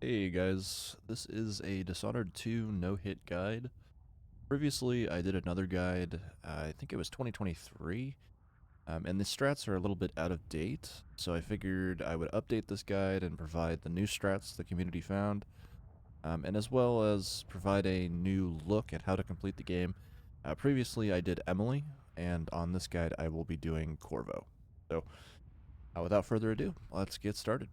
Hey guys, this is a Dishonored 2 no-hit guide. Previously, I did another guide, I think it was 2023, and the strats are a little bit out of date, so I figured I would update this guide and provide the new strats the community found, and as well as provide a new look at how to complete the game. Previously, I did Emily, and on this guide, I will be doing Corvo. So, without further ado, let's get started.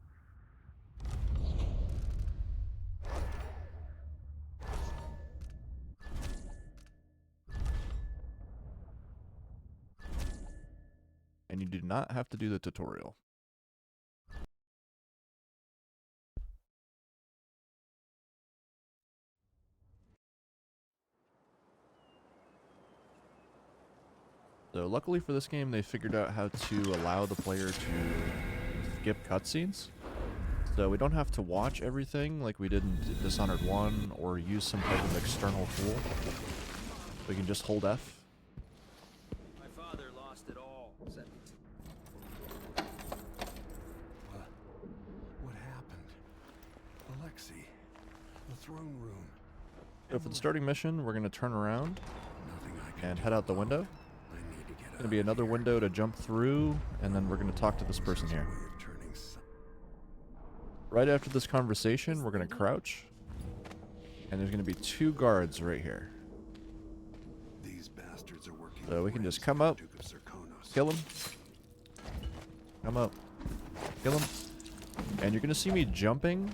And you do not have to do the tutorial. So luckily for this game, they figured out how to allow the player to skip cutscenes. So we don't have to watch everything like we did in Dishonored 1 or use some type of external tool. We can just hold F. My father lost it all. What happened? Alexei, the throne room. So for the starting mission, we're going to turn around and head out the window. There's going to be another window to jump through, and then we're going to talk to this person here. Right after this conversation, we're going to crouch, and there's going to be two guards right here. These bastards are working. So we can just come up, kill him, come up, kill him, and you're going to see me jumping.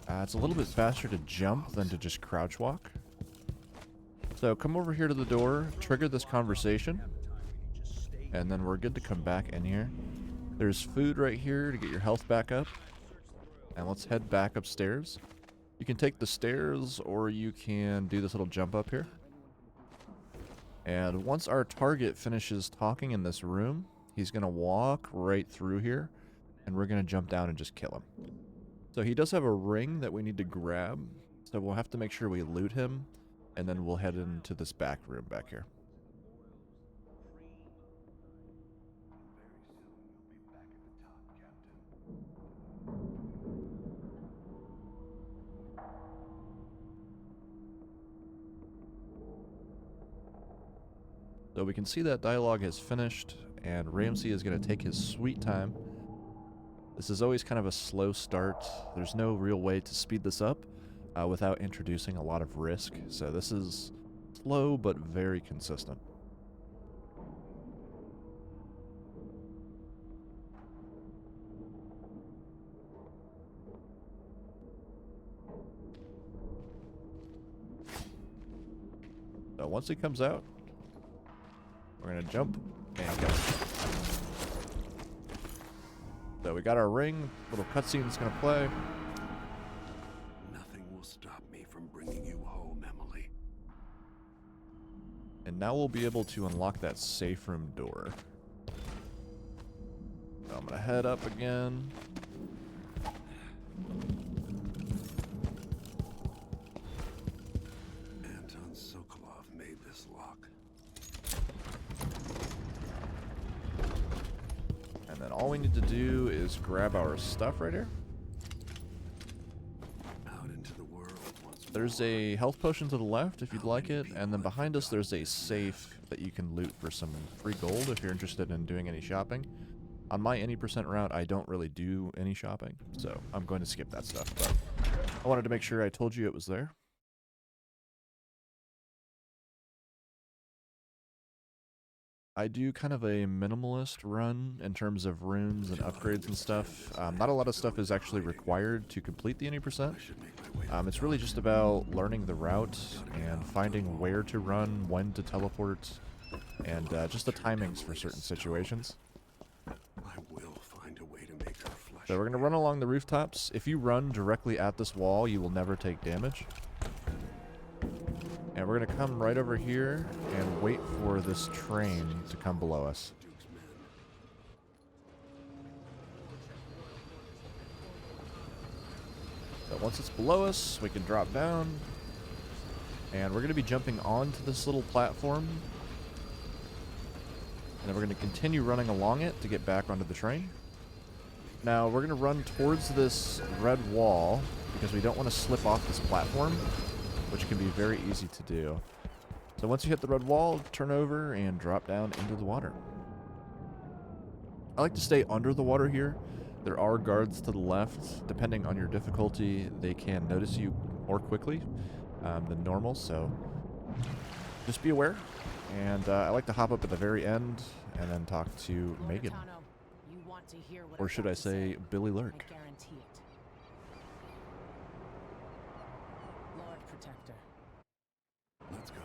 It's a little bit faster to jump than to just crouch walk. So come over here to the door, trigger this conversation, and then we're good to come back in here. There's food right here to get your health back up. And let's head back upstairs. You can take the stairs, or you can do this little jump up here. And once our target finishes talking in this room, he's going to walk right through here, and we're going to jump down and just kill him. So he does have a ring that we need to grab, so we'll have to make sure we loot him, and then we'll head into this back room back here. So we can see that dialogue has finished, and Ramsey is going to take his sweet time. This is always kind of a slow start. There's no real way to speed this up without introducing a lot of risk. So this is slow but very consistent. So once he comes out, we're going to jump and go. So we got our ring. Little cutscene's going to play. Nothing will stop me from bringing you home, Emily. And now we'll be able to unlock that safe room door. So I'm going to head up again. All we need to do is grab our stuff right here. Out into the world once there's a health potion to the left if you'd like it, and then behind us there's a safe that you can loot for some free gold if you're interested in doing any shopping. On my any percent route, I don't really do any shopping, so I'm going to skip that stuff, but I wanted to make sure I told you it was there. I do kind of a minimalist run in terms of runes and upgrades and stuff. Not a lot of stuff is actually required to complete the 80%. It's really just about learning the route and finding where to run, when to teleport, and just the timings for certain situations. I will find a way to make her flesh. So we're going to run along the rooftops. If you run directly at this wall, you will never take damage. And we're going to come right over here and wait for this train to come below us. So once it's below us, we can drop down. And we're going to be jumping onto this little platform. And then we're going to continue running along it to get back onto the train. Now, we're going to run towards this red wall because we don't want to slip off this platform, which can be very easy to do. So once you hit the red wall, turn over and drop down into the water. I like to stay under the water here. There are guards to the left. Depending on your difficulty, they can notice you more quickly than normal, so just be aware. And I like to hop up at the very end and then talk to Megan. Or should I say Billy Lurk? I guarantee it. Lord Protector. Let's go.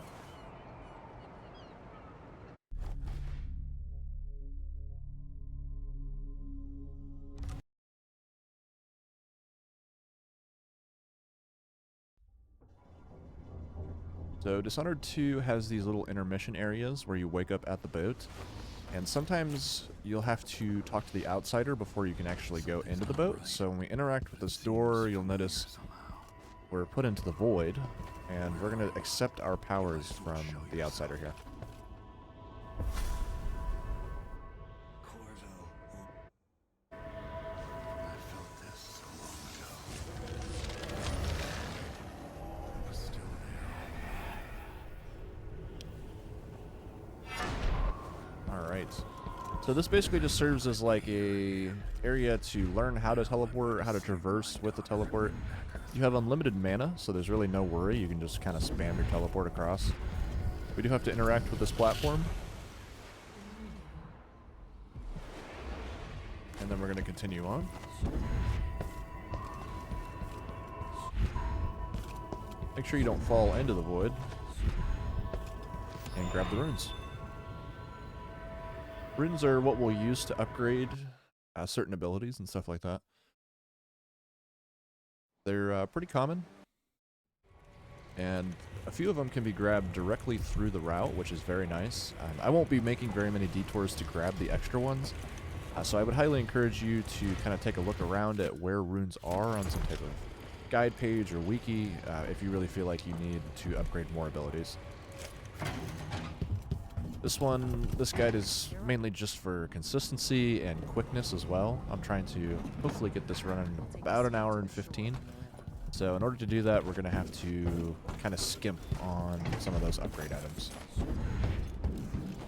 So Dishonored 2 has these little intermission areas where you wake up at the boat, and sometimes you'll have to talk to the outsider before you can actually go into the boat. So when we interact with this door, you'll notice we're put into the void, and we're going to accept our powers from the outsider here. Corvo. I felt this so long ago. It was still there. Alright. So this basically just serves as like a area to learn how to teleport, how to traverse with the teleport. You have unlimited mana, so there's really no worry. You can just kind of spam your teleport across. We do have to interact with this platform. And then we're going to continue on. Make sure you don't fall into the void. And grab the runes. Runes are what we'll use to upgrade certain abilities and stuff like that. They're pretty common. And a few of them can be grabbed directly through the route, which is very nice. I won't be making very many detours to grab the extra ones. So I would highly encourage you to kind of take a look around at where runes are on some type of guide page or wiki if you really feel like you need to upgrade more abilities. This guide is mainly just for consistency and quickness as well. I'm trying to hopefully get this running about 1 hour and 15. So in order to do that, we're going to have to kind of skimp on some of those upgrade items.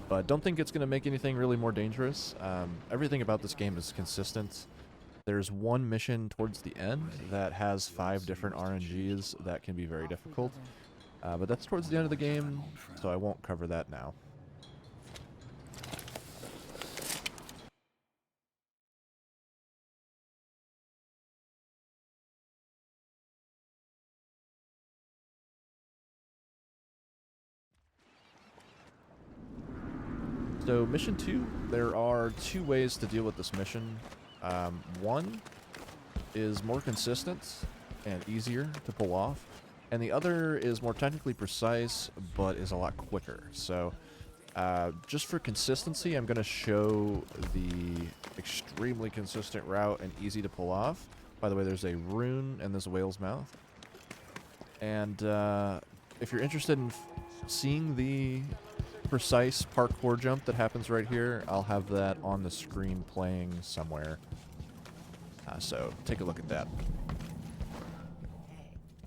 But don't think it's going to make anything really more dangerous. Everything about this game is consistent. There's one mission towards the end that has 5 different RNGs that can be very difficult. But that's towards the end of the game, so I won't cover that now. So mission 2, there are 2 ways to deal with this mission. One is more consistent and easier to pull off, and the other is more technically precise but is a lot quicker. So just for consistency, I'm going to show the extremely consistent route and easy to pull off. By the way, there's a rune in this whale's mouth. And if you're interested in seeing the precise parkour jump that happens right here, I'll have that on the screen playing somewhere. So take a look at that.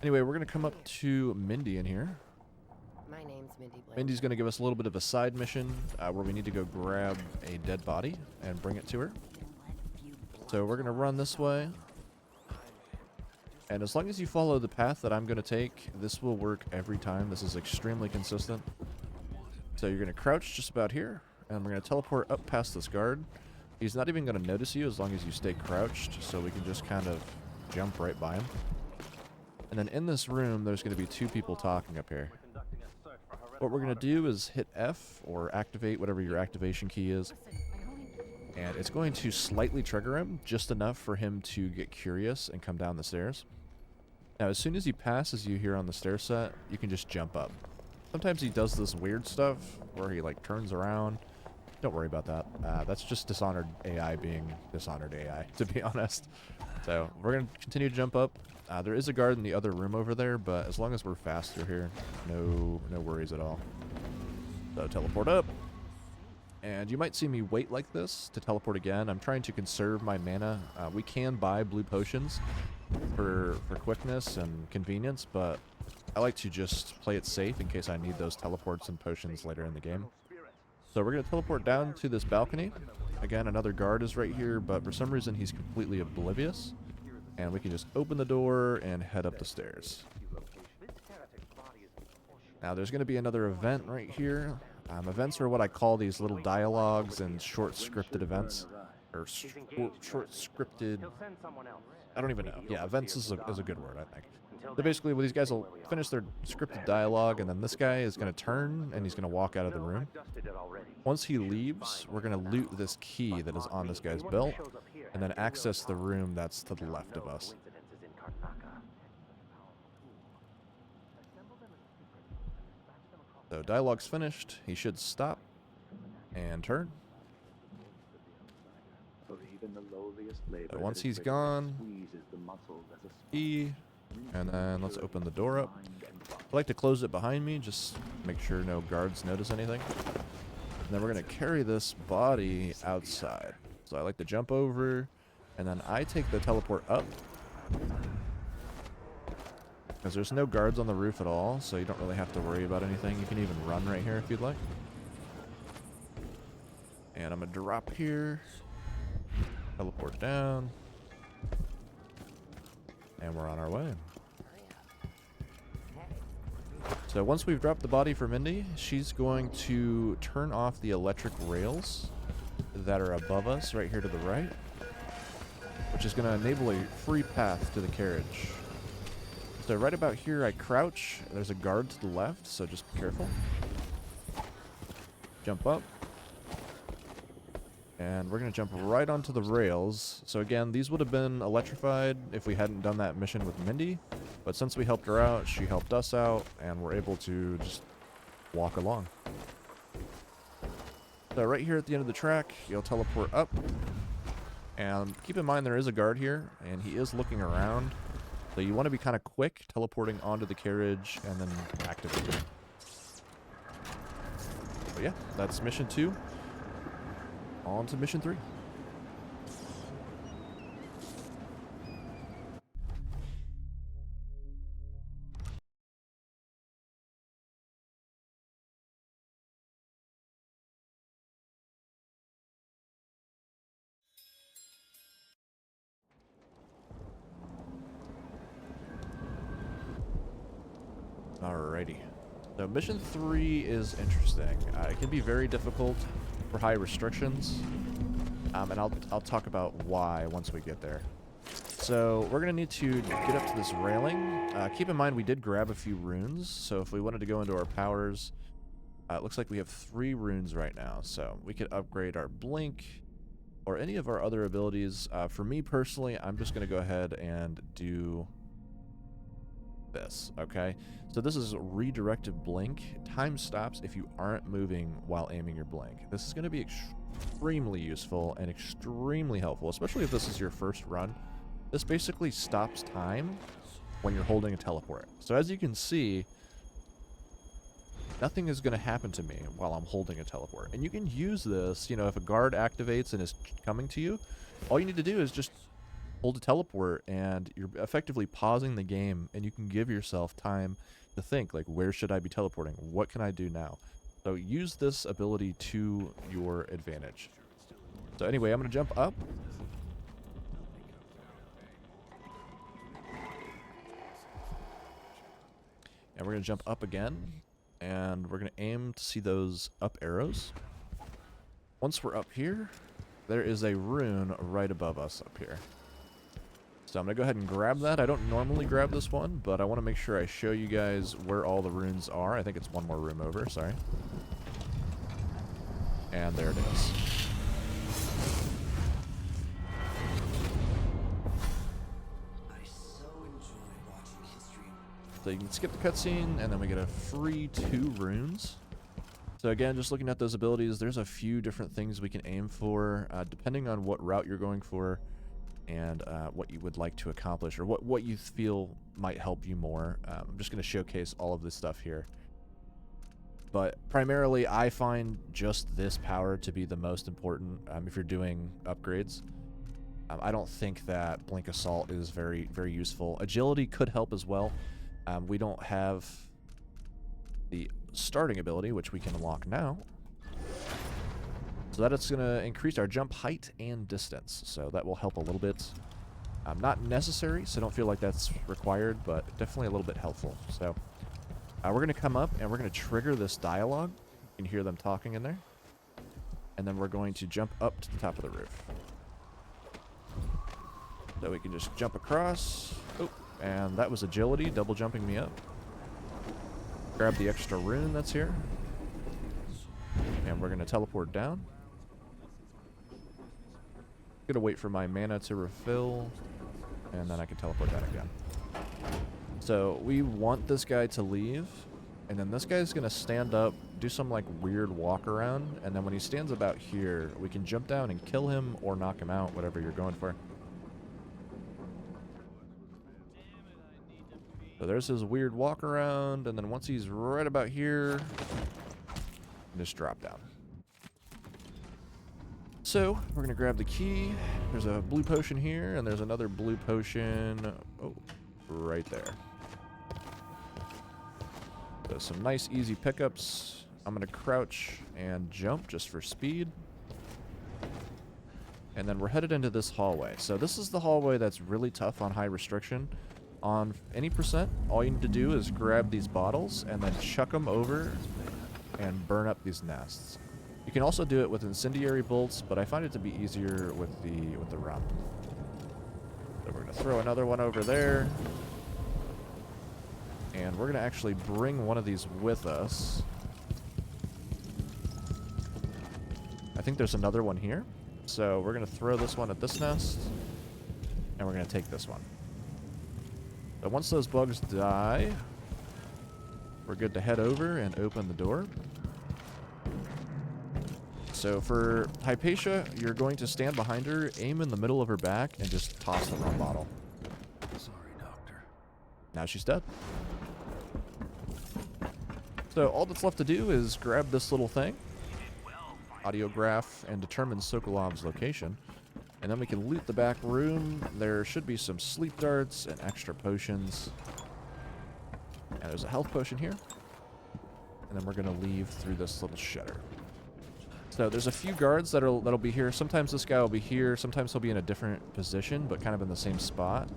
Anyway, we're going to come up to Mindy in here. My name's Mindy Blaine. Mindy's going to give us a little bit of a side mission where we need to go grab a dead body and bring it to her. So we're going to run this way. And as long as you follow the path that I'm going to take, this will work every time. This is extremely consistent. So you're going to crouch just about here, and we're going to teleport up past this guard. He's not even going to notice you as long as you stay crouched, so we can just kind of jump right by him. And then in this room, there's going to be 2 people talking up here. What we're going to do is hit F, or activate whatever your activation key is. And it's going to slightly trigger him, just enough for him to get curious and come down the stairs. Now, as soon as he passes you here on the stair set, you can just jump up. Sometimes he does this weird stuff where he like turns around. Don't worry about that. That's just Dishonored AI being Dishonored AI, to be honest. So we're going to continue to jump up. There is a guard in the other room over there, but as long as we're faster here, no worries at all. So teleport up. And you might see me wait like this to teleport again. I'm trying to conserve my mana. We can buy blue potions for quickness and convenience, but I like to just play it safe in case I need those teleports and potions later in the game. So we're going to teleport down to this balcony. Again, another guard is right here, but for some reason he's completely oblivious. And we can just open the door and head up the stairs. Now there's going to be another event right here. Events are what I call these little dialogues and short scripted events. Or short scripted... I don't even know. Yeah, events is a good word, I think. So basically, well, these guys will finish their scripted dialogue, and then this guy is going to turn, and he's going to walk out of the room. Once he leaves, we're going to loot this key that is on this guy's belt, and then access the room that's to the left of us. So dialogue's finished. He should stop and turn. So once he's gone, E, and then let's open the door up. I like to close it behind me, just make sure no guards notice anything. And then we're going to carry this body outside. So I like to jump over, and then I take the teleport up. Because there's no guards on the roof at all, so you don't really have to worry about anything. You can even run right here if you'd like. And I'm going to drop here. Teleport down. And we're on our way. So once we've dropped the body for Mindy, she's going to turn off the electric rails that are above us right here to the right, which is going to enable a free path to the carriage. So right about here I crouch. There's a guard to the left, so just be careful. Jump up. And we're going to jump right onto the rails. So again, these would have been electrified if we hadn't done that mission with Mindy. But since we helped her out, she helped us out, and we're able to just walk along. So right here at the end of the track, you'll teleport up. And keep in mind there is a guard here, and he is looking around. So you want to be kind of quick, teleporting onto the carriage, and then activating. But yeah, that's mission 2. On to mission 3. Alrighty. So mission 3 is interesting. It can be very difficult for high restrictions. And I'll talk about why once we get there. So we're going to need to get up to this railing. Keep in mind we did grab a few runes. So if we wanted to go into our powers, it looks like we have 3 runes right now. So we could upgrade our blink or any of our other abilities. For me personally, I'm just going to go ahead and do this, okay? So this is redirected blink. Time stops if you aren't moving while aiming your blink. This is going to be extremely useful and extremely helpful, especially if this is your first run. This basically stops time when you're holding a teleport. So as you can see, nothing is going to happen to me while I'm holding a teleport. And you can use this, you know, if a guard activates and is coming to you, all you need to do is just hold a teleport, and you're effectively pausing the game, and you can give yourself time to think, like, where should I be teleporting? What can I do now? So use this ability to your advantage. So anyway, I'm going to jump up. And we're going to jump up again, and we're going to aim to see those up arrows. Once we're up here, there is a rune right above us up here. So I'm going to go ahead and grab that. I don't normally grab this one, but I want to make sure I show you guys where all the runes are. I think it's one more room over, sorry. And there it is. So you can skip the cutscene, and then we get a free 2 runes. So again, just looking at those abilities, there's a few different things we can aim for, depending on what route you're going for. And what you would like to accomplish, or what you feel might help you more. I'm just going to showcase all of this stuff here. But primarily, I find just this power to be the most important if you're doing upgrades. I don't think that Blink Assault is very useful. Agility could help as well. We don't have the starting ability, which we can unlock now. So that it's going to increase our jump height and distance. So that will help a little bit. Not necessary, so don't feel like that's required, but definitely a little bit helpful. So we're going to come up and we're going to trigger this dialogue. You can hear them talking in there. And then we're going to jump up to the top of the roof. So we can just jump across. Oh, and that was agility, double jumping me up. Grab the extra rune that's here. And we're going to teleport down. Gonna wait for my mana to refill. And then I can teleport down again. So we want this guy to leave. And then this guy's going to stand up, do some like weird walk around. And then when he stands about here, we can jump down and kill him or knock him out, whatever you're going for. So there's his weird walk around, and then once he's right about here, just drop down. So we're gonna grab the key. There's a blue potion here, and there's another blue potion, oh, right there. So some nice easy pickups. I'm gonna crouch and jump just for speed. And then we're headed into this hallway. So this is the hallway that's really tough on high restriction. On any percent, all you need to do is grab these bottles and then chuck them over and burn up these nests. You can also do it with incendiary bolts, but I find it to be easier with the run. So we're gonna throw another one over there. And we're gonna actually bring one of these with us. I think there's another one here. So we're gonna throw this one at this nest. And we're gonna take this one. But once those bugs die, we're good to head over and open the door. So for Hypatia, you're going to stand behind her, aim in the middle of her back, and just toss the wrong bottle. Sorry, Doctor. Now she's dead. So all that's left to do is grab this little thing, audiograph, and determine Sokolov's location. And then we can loot the back room. There should be some sleep darts and extra potions. And there's a health potion here. And then we're going to leave through this little shutter. So there's a few guards that'll be here. Sometimes this guy will be here. Sometimes he'll be in a different position, but kind of in the same spot.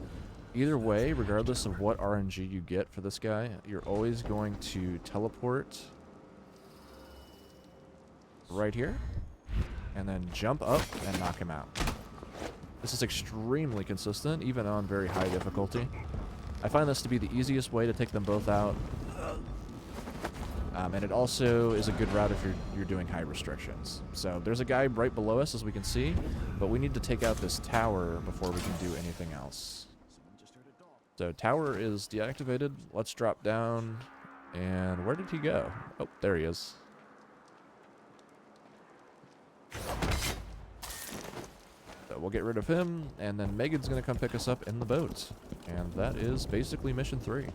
Either way, regardless of what RNG you get for this guy, you're always going to teleport right here. And then jump up and knock him out. This is extremely consistent, even on very high difficulty. I find this to be the easiest way to take them both out. And it also is a good route if you're doing high restrictions. So there's a guy right below us, as we can see, but we need to take out this tower before we can do anything else. So tower is deactivated. Let's drop down. And where did he go? Oh, there he is. So we'll get rid of him, and then Megan's going to come pick us up in the boat. And that is basically mission 3.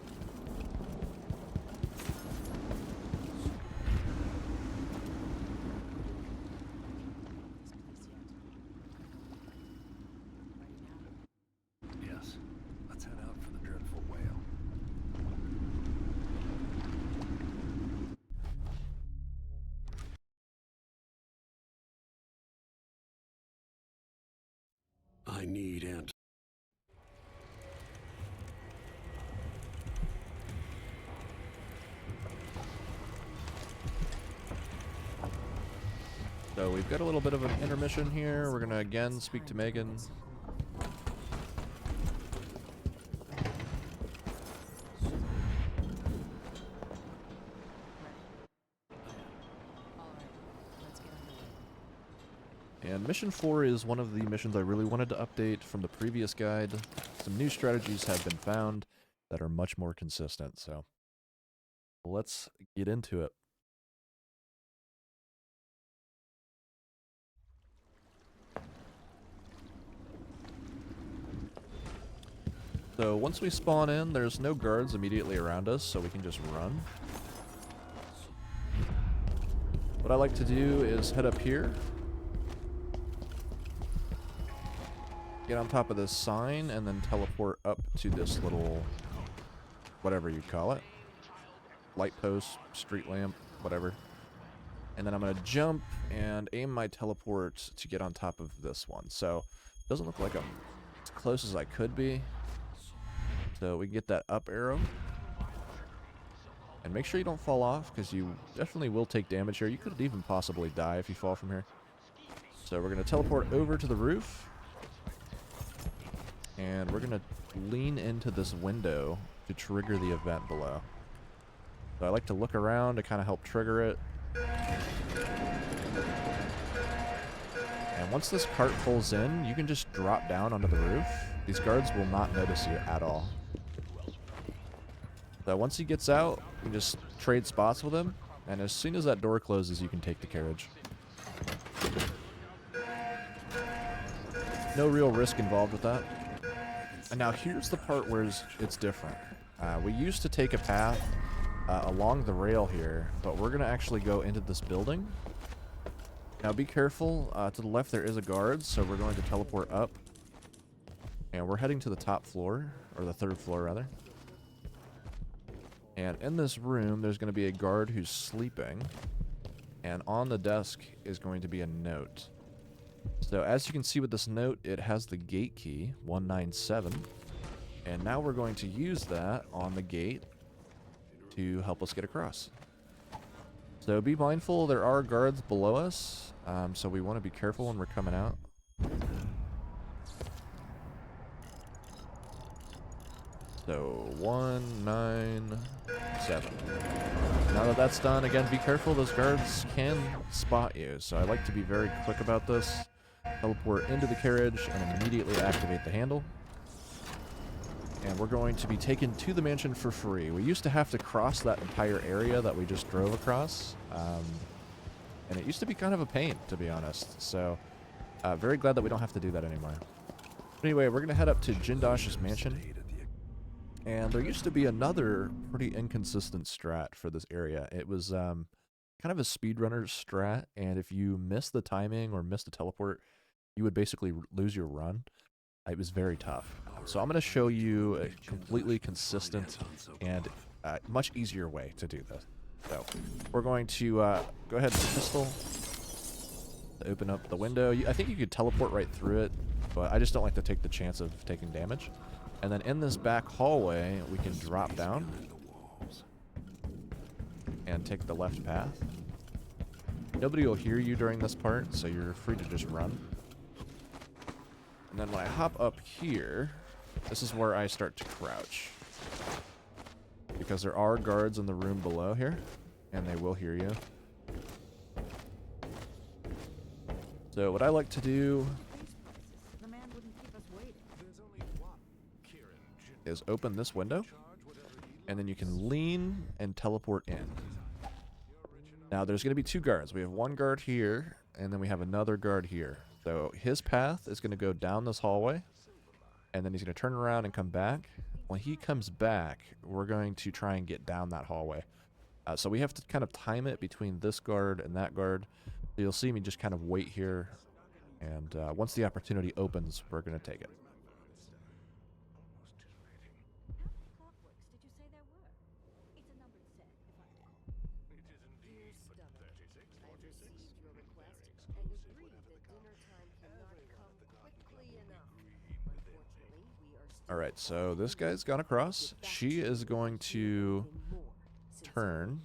Yes. Let's head out for the dreadful whale. I need answers. So we've got a little bit of an intermission here. We're going to again speak to Megan. And mission 4 is one of the missions I really wanted to update from the previous guide. Some new strategies have been found that are much more consistent, so let's get into it. So once we spawn in, there's no guards immediately around us, so we can just run. What I like to do is head up here, get on top of this sign, and then teleport up to this little, whatever you call it, light post, street lamp, whatever. And then I'm going to jump and aim my teleport to get on top of this one. So it doesn't look like I'm as close as I could be. So we can get that up arrow. And make sure you don't fall off, because you definitely will take damage here. You could even possibly die if you fall from here. So we're going to teleport over to the roof. And we're going to lean into this window to trigger the event below. So I like to look around to kind of help trigger it. And once this cart pulls in, you can just drop down onto the roof. These guards will not notice you at all. So once he gets out, you can just trade spots with him. And as soon as that door closes, you can take the carriage. No real risk involved with that. And now here's the part where it's different. We used to take a path along the rail here, but we're going to actually go into this building. Now be careful. To the left there is a guard, so we're going to teleport up. And we're heading to the top floor, or the third floor rather. And in this room, there's going to be a guard who's sleeping. And on the desk is going to be a note. So as you can see with this note, it has the gate key, 197. And now we're going to use that on the gate to help us get across. So be mindful, there are guards below us, so we want to be careful when we're coming out. So 197. Now that that's done, again, be careful, those guards can spot you. So I like to be very quick about this. Teleport into the carriage and immediately activate the handle. And we're going to be taken to the mansion for free. We used to have to cross that entire area that we just drove across. And it used to be kind of a pain, to be honest. So, very glad that we don't have to do that anymore. Anyway, we're going to head up to Jindosh's mansion. And there used to be another pretty inconsistent strat for this area. It was kind of a speedrunner's strat, and if you missed the timing or missed the teleport, you would basically lose your run. It was very tough. So I'm going to show you a completely consistent and much easier way to do this. So we're going to go ahead and pistol to open up the window. I think you could teleport right through it, but I just don't like to take the chance of taking damage. And then in this back hallway, we can drop down and take the left path. Nobody will hear you during this part, so you're free to just run. And then when I hop up here, this is where I start to crouch. Because there are guards in the room below here, and they will hear you. So what I like to do is open this window, and then you can lean and teleport in. Now there's going to be two guards. We have one guard here, and then we have another guard here. So his path is going to go down this hallway, and then he's going to turn around and come back. When he comes back, we're going to try and get down that hallway. So we have to kind of time it between this guard and that guard. So you'll see me just kind of wait here, and once the opportunity opens, we're going to take it. Alright, so this guy's gone across. She is going to turn.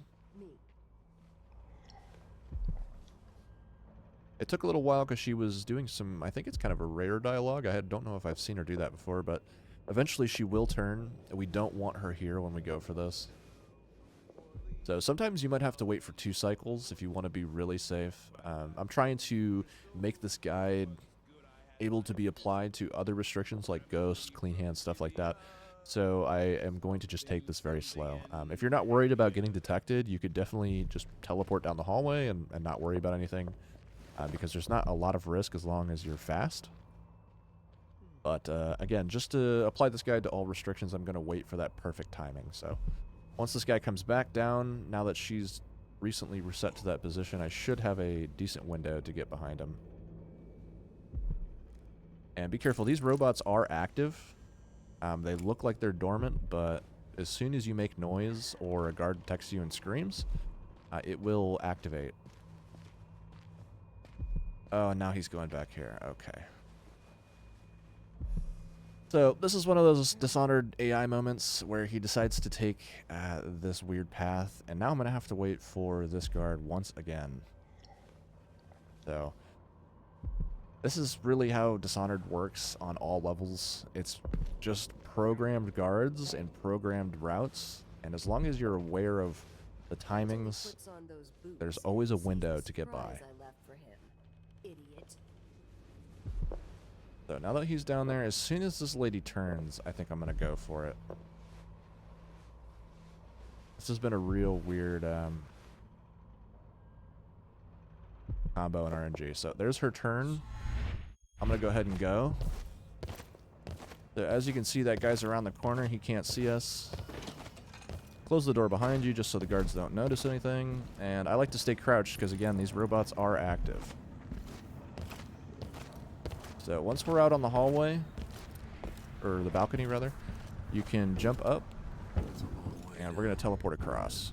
It took a little while because she was doing some, I think it's kind of a rare dialogue. I don't know if I've seen her do that before, but eventually she will turn. We don't want her here when we go for this. So sometimes you might have to wait for 2 cycles if you want to be really safe. I'm trying to make this guide able to be applied to other restrictions like ghost, clean hands, stuff like that. So I am going to just take this very slow. If you're not worried about getting detected, you could definitely just teleport down the hallway and not worry about anything, because there's not a lot of risk as long as you're fast. But again, just to apply this guide to all restrictions, I'm going to wait for that perfect timing. So once this guy comes back down, now that she's recently reset to that position, I should have a decent window to get behind him. And be careful, these robots are active. They look like they're dormant, but as soon as you make noise or a guard detects you and screams, it will activate. Oh, now he's going back here. Okay. So this is one of those Dishonored AI moments where he decides to take this weird path, and now I'm going to have to wait for this guard once again. So this is really how Dishonored works on all levels. It's just programmed guards and programmed routes, and as long as you're aware of the timings, there's always a window to get by. So now that he's down there, as soon as this lady turns, I think I'm going to go for it. This has been a real weird combo in RNG. So there's her turn. I'm going to go ahead and go. So as you can see, that guy's around the corner. He can't see us. Close the door behind you just so the guards don't notice anything. And I like to stay crouched because, again, these robots are active. So once we're out on the hallway, or the balcony rather, you can jump up, and we're going to teleport across.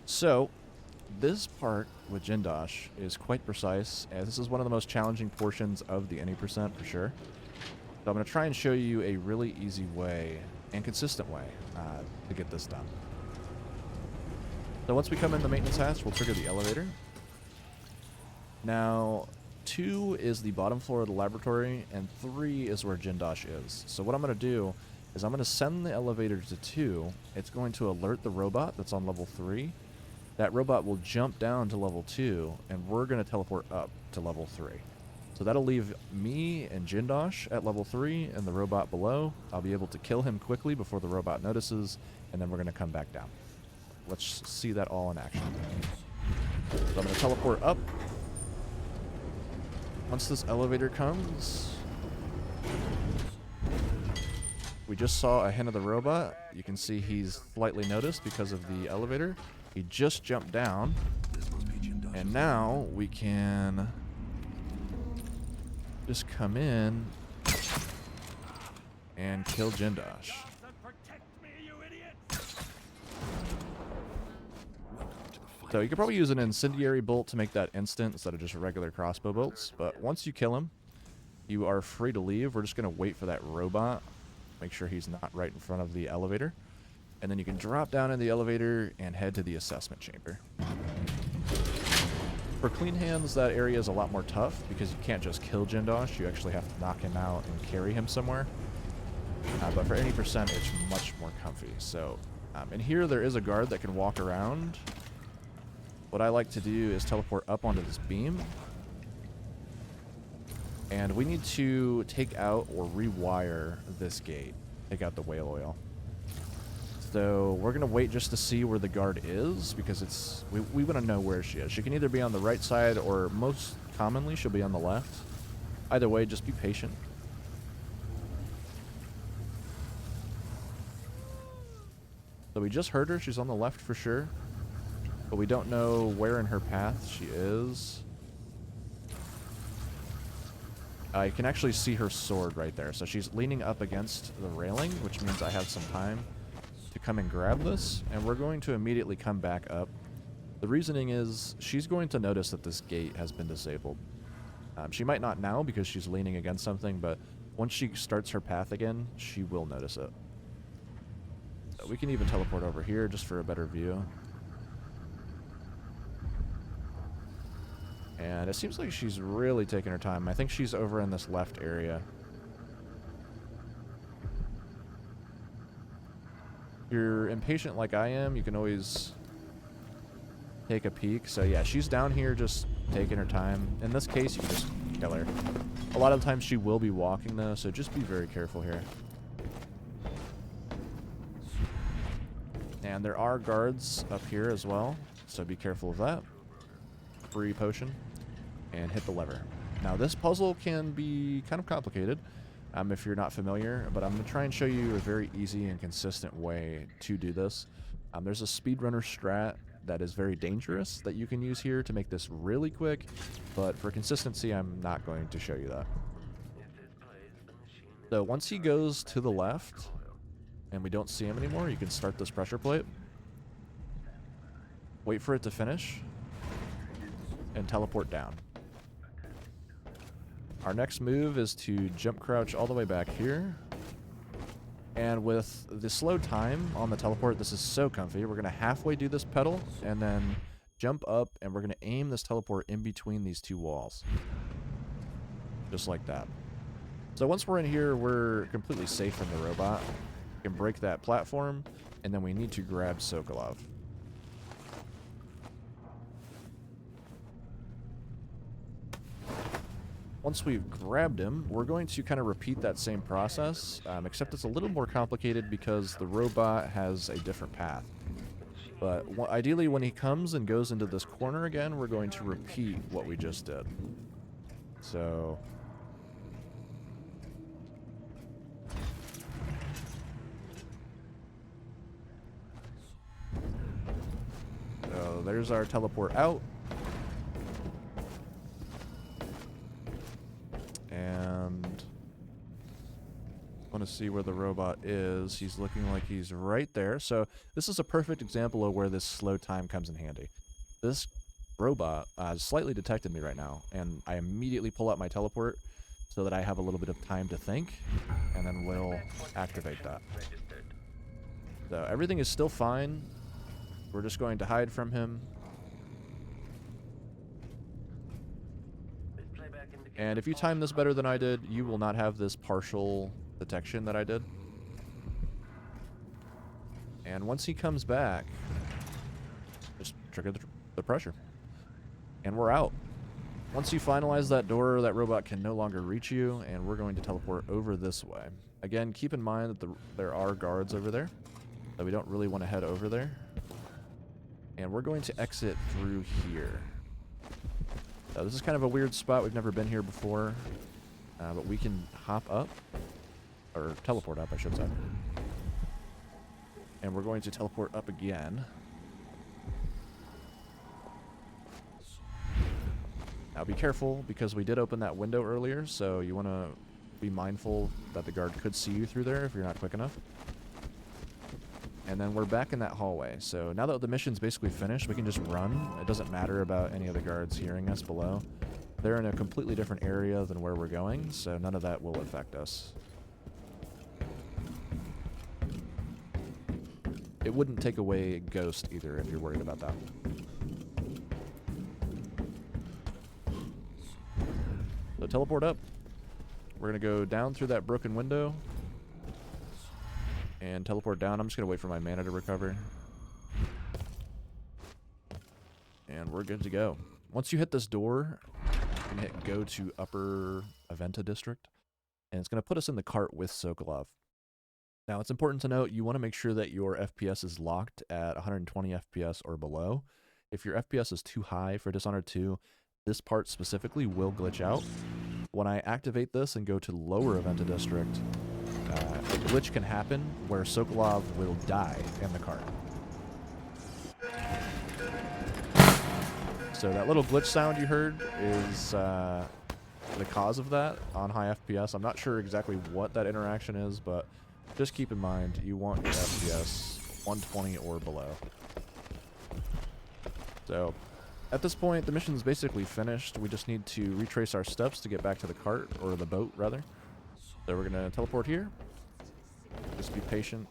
So this part with Jindosh is quite precise, and this is one of the most challenging portions of the 100% for sure. So I'm going to try and show you a really easy way and consistent way to get this done. So once we come in the maintenance hatch, we'll trigger the elevator. Now, 2 is the bottom floor of the laboratory, and 3 is where Jindosh is. So what I'm going to do is I'm going to send the elevator to 2. It's going to alert the robot that's on level 3. That robot will jump down to level 2, and we're going to teleport up to level 3. So that'll leave me and Jindosh at level 3, and the robot below. I'll be able to kill him quickly before the robot notices, and then we're going to come back down. Let's see that all in action. So I'm going to teleport up. Once this elevator comes, we just saw a hint of the robot. You can see he's slightly noticed because of the elevator. He just jumped down, and now we can just come in and kill Jindosh. So you could probably use an incendiary bolt to make that instant instead of just regular crossbow bolts. But once you kill him, you are free to leave. We're just going to wait for that robot. Make sure he's not right in front of the elevator. And then you can drop down in the elevator and head to the assessment chamber. For clean hands, that area is a lot more tough because you can't just kill Jindosh. You actually have to knock him out and carry him somewhere. But for 80%, it's much more comfy. So in here, there is a guard that can walk around. What I like to do is teleport up onto this beam. And we need to take out or rewire this gate. Take out the whale oil. So we're going to wait just to see where the guard is, because we want to know where she is. She can either be on the right side, or most commonly she'll be on the left. Either way, just be patient. So we just heard her. She's on the left for sure. But we don't know where in her path she is. You can actually see her sword right there. So she's leaning up against the railing, which means I have some time to come and grab this. And we're going to immediately come back up. The reasoning is she's going to notice that this gate has been disabled. She might not now because she's leaning against something, but once she starts her path again, she will notice it. So we can even teleport over here just for a better view. And it seems like she's really taking her time. I think she's over in this left area. If you're impatient like I am, you can always take a peek. So yeah, she's down here just taking her time. In this case, you can just kill her. A lot of the times she will be walking though, so just be very careful here. And there are guards up here as well, so be careful of that. Free potion. And hit the lever. Now this puzzle can be kind of complicated if you're not familiar, but I'm going to try and show you a very easy and consistent way to do this. There's a speedrunner strat that is very dangerous that you can use here to make this really quick, but for consistency, I'm not going to show you that. So once he goes to the left, and we don't see him anymore, you can start this pressure plate. Wait for it to finish, and teleport down. Our next move is to jump crouch all the way back here. And with the slow time on the teleport, this is so comfy. We're going to halfway do this pedal, and then jump up, and we're going to aim this teleport in between these two walls. Just like that. So once we're in here, we're completely safe from the robot. We can break that platform, and then we need to grab Sokolov. Once we've grabbed him, we're going to kind of repeat that same process, except it's a little more complicated because the robot has a different path. But ideally, when he comes and goes into this corner again, we're going to repeat what we just did. So there's our teleport out. And I want to see where the robot is. He's looking like he's right there. So this is a perfect example of where this slow time comes in handy. This robot has slightly detected me right now, and I immediately pull out my teleport so that I have a little bit of time to think, and then we'll activate that. So everything is still fine. We're just going to hide from him. And if you time this better than I did, you will not have this partial detection that I did. And once he comes back, just trigger the pressure. And we're out. Once you finalize that door, that robot can no longer reach you, and we're going to teleport over this way. Again, keep in mind that there are guards over there, so we don't really want to head over there. And we're going to exit through here. This is kind of a weird spot. We've never been here before, but we can hop up, or teleport up, I should say. And we're going to teleport up again. Now be careful, because we did open that window earlier, so you want to be mindful that the guard could see you through there if you're not quick enough. And then we're back in that hallway. So now that the mission's basically finished, we can just run. It doesn't matter about any of the guards hearing us below. They're in a completely different area than where we're going, so none of that will affect us. It wouldn't take away Ghost either if you're worried about that. So teleport up. We're going to go down through that broken window. And teleport down. I'm just going to wait for my mana to recover. And we're good to go. Once you hit this door, you can hit go to 1hr15min district. And it's going to put us in the cart with Sokolov. Now, it's important to note, you want to make sure that your FPS is locked at 120 FPS or below. If your FPS is too high for Dishonored 2, this part specifically will glitch out. When I activate this and go to lower 1hr15min district, a glitch can happen where Sokolov will die in the cart. So that little glitch sound you heard is the cause of that on high FPS. I'm not sure exactly what that interaction is, but just keep in mind you want your FPS 120 or below. So at this point, the mission's basically finished. We just need to retrace our steps to get back to the cart, or the boat, rather. So we're going to teleport here. Just be patient.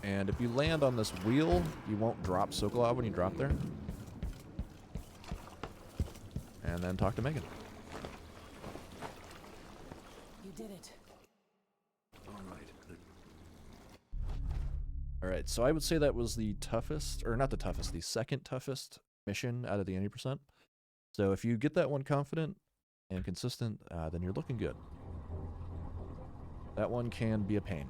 And if you land on this wheel, you won't drop Sokolov when you drop there. And then talk to Megan. You did it. Alright, so I would say that was the toughest, or not the toughest, the second toughest mission out of the 80%. So if you get that one confident and consistent, then you're looking good. That one can be a pain.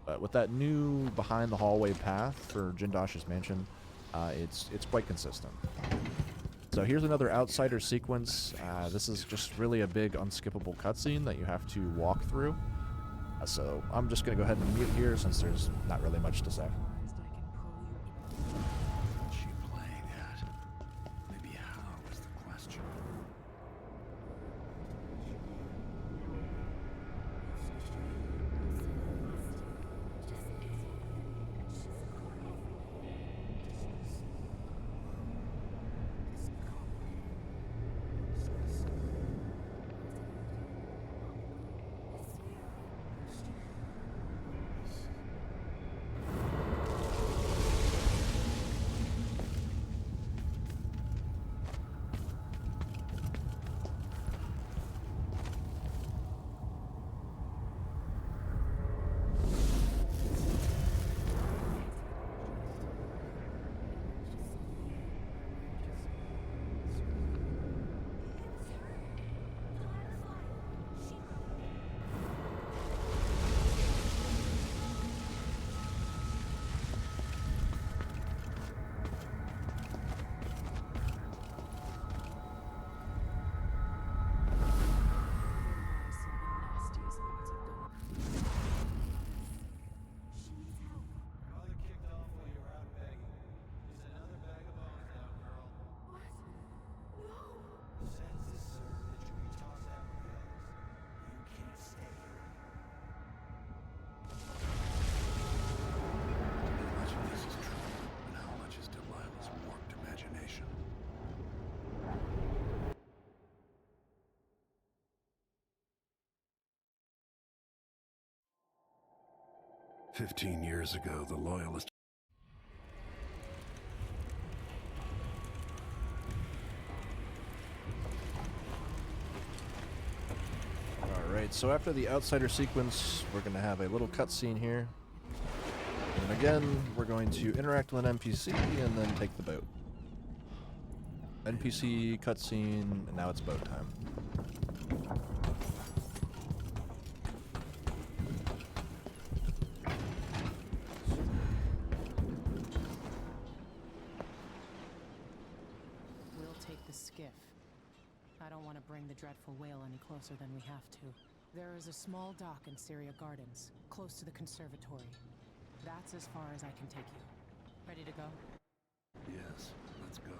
But with that new behind the hallway path for Jindosh's mansion, it's quite consistent. So here's another outsider sequence. This is just really a big unskippable cutscene that you have to walk through. So I'm just going to go ahead and mute here since there's not really much to say. What's she playing at? Maybe how is the question. Mother kicked off while you were out begging. Just another bag of bones now, girl. What? No. Sends this, sir, that you be tossed out with the others. You can't stay here anymore. How much of this is true, and how much is Delilah's warped imagination? "15 years ago, the Loyalist Alright, so after the outsider sequence, we're going to have a little cutscene here. And again, we're going to interact with an NPC and then take the boat. NPC cutscene, and now it's boat time. We'll take the skiff. I don't want to bring the dreadful whale any closer than we have to. There is a small dock in Syria Gardens, close to the conservatory. That's as far as I can take you. Ready to go? Yes, let's go.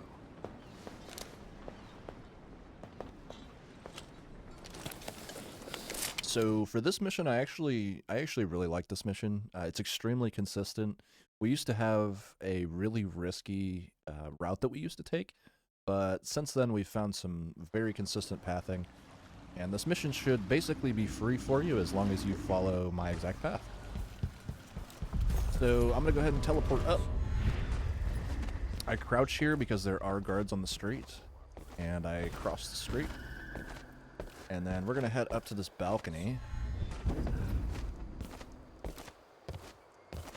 So for this mission, I actually really like this mission. It's extremely consistent. We used to have a really risky route that we used to take, but since then we've found some very consistent pathing, and this mission should basically be free for you as long as you follow my exact path. So I'm gonna go ahead and teleport up. I crouch here because there are guards on the street, and I cross the street. And then we're gonna head up to this balcony.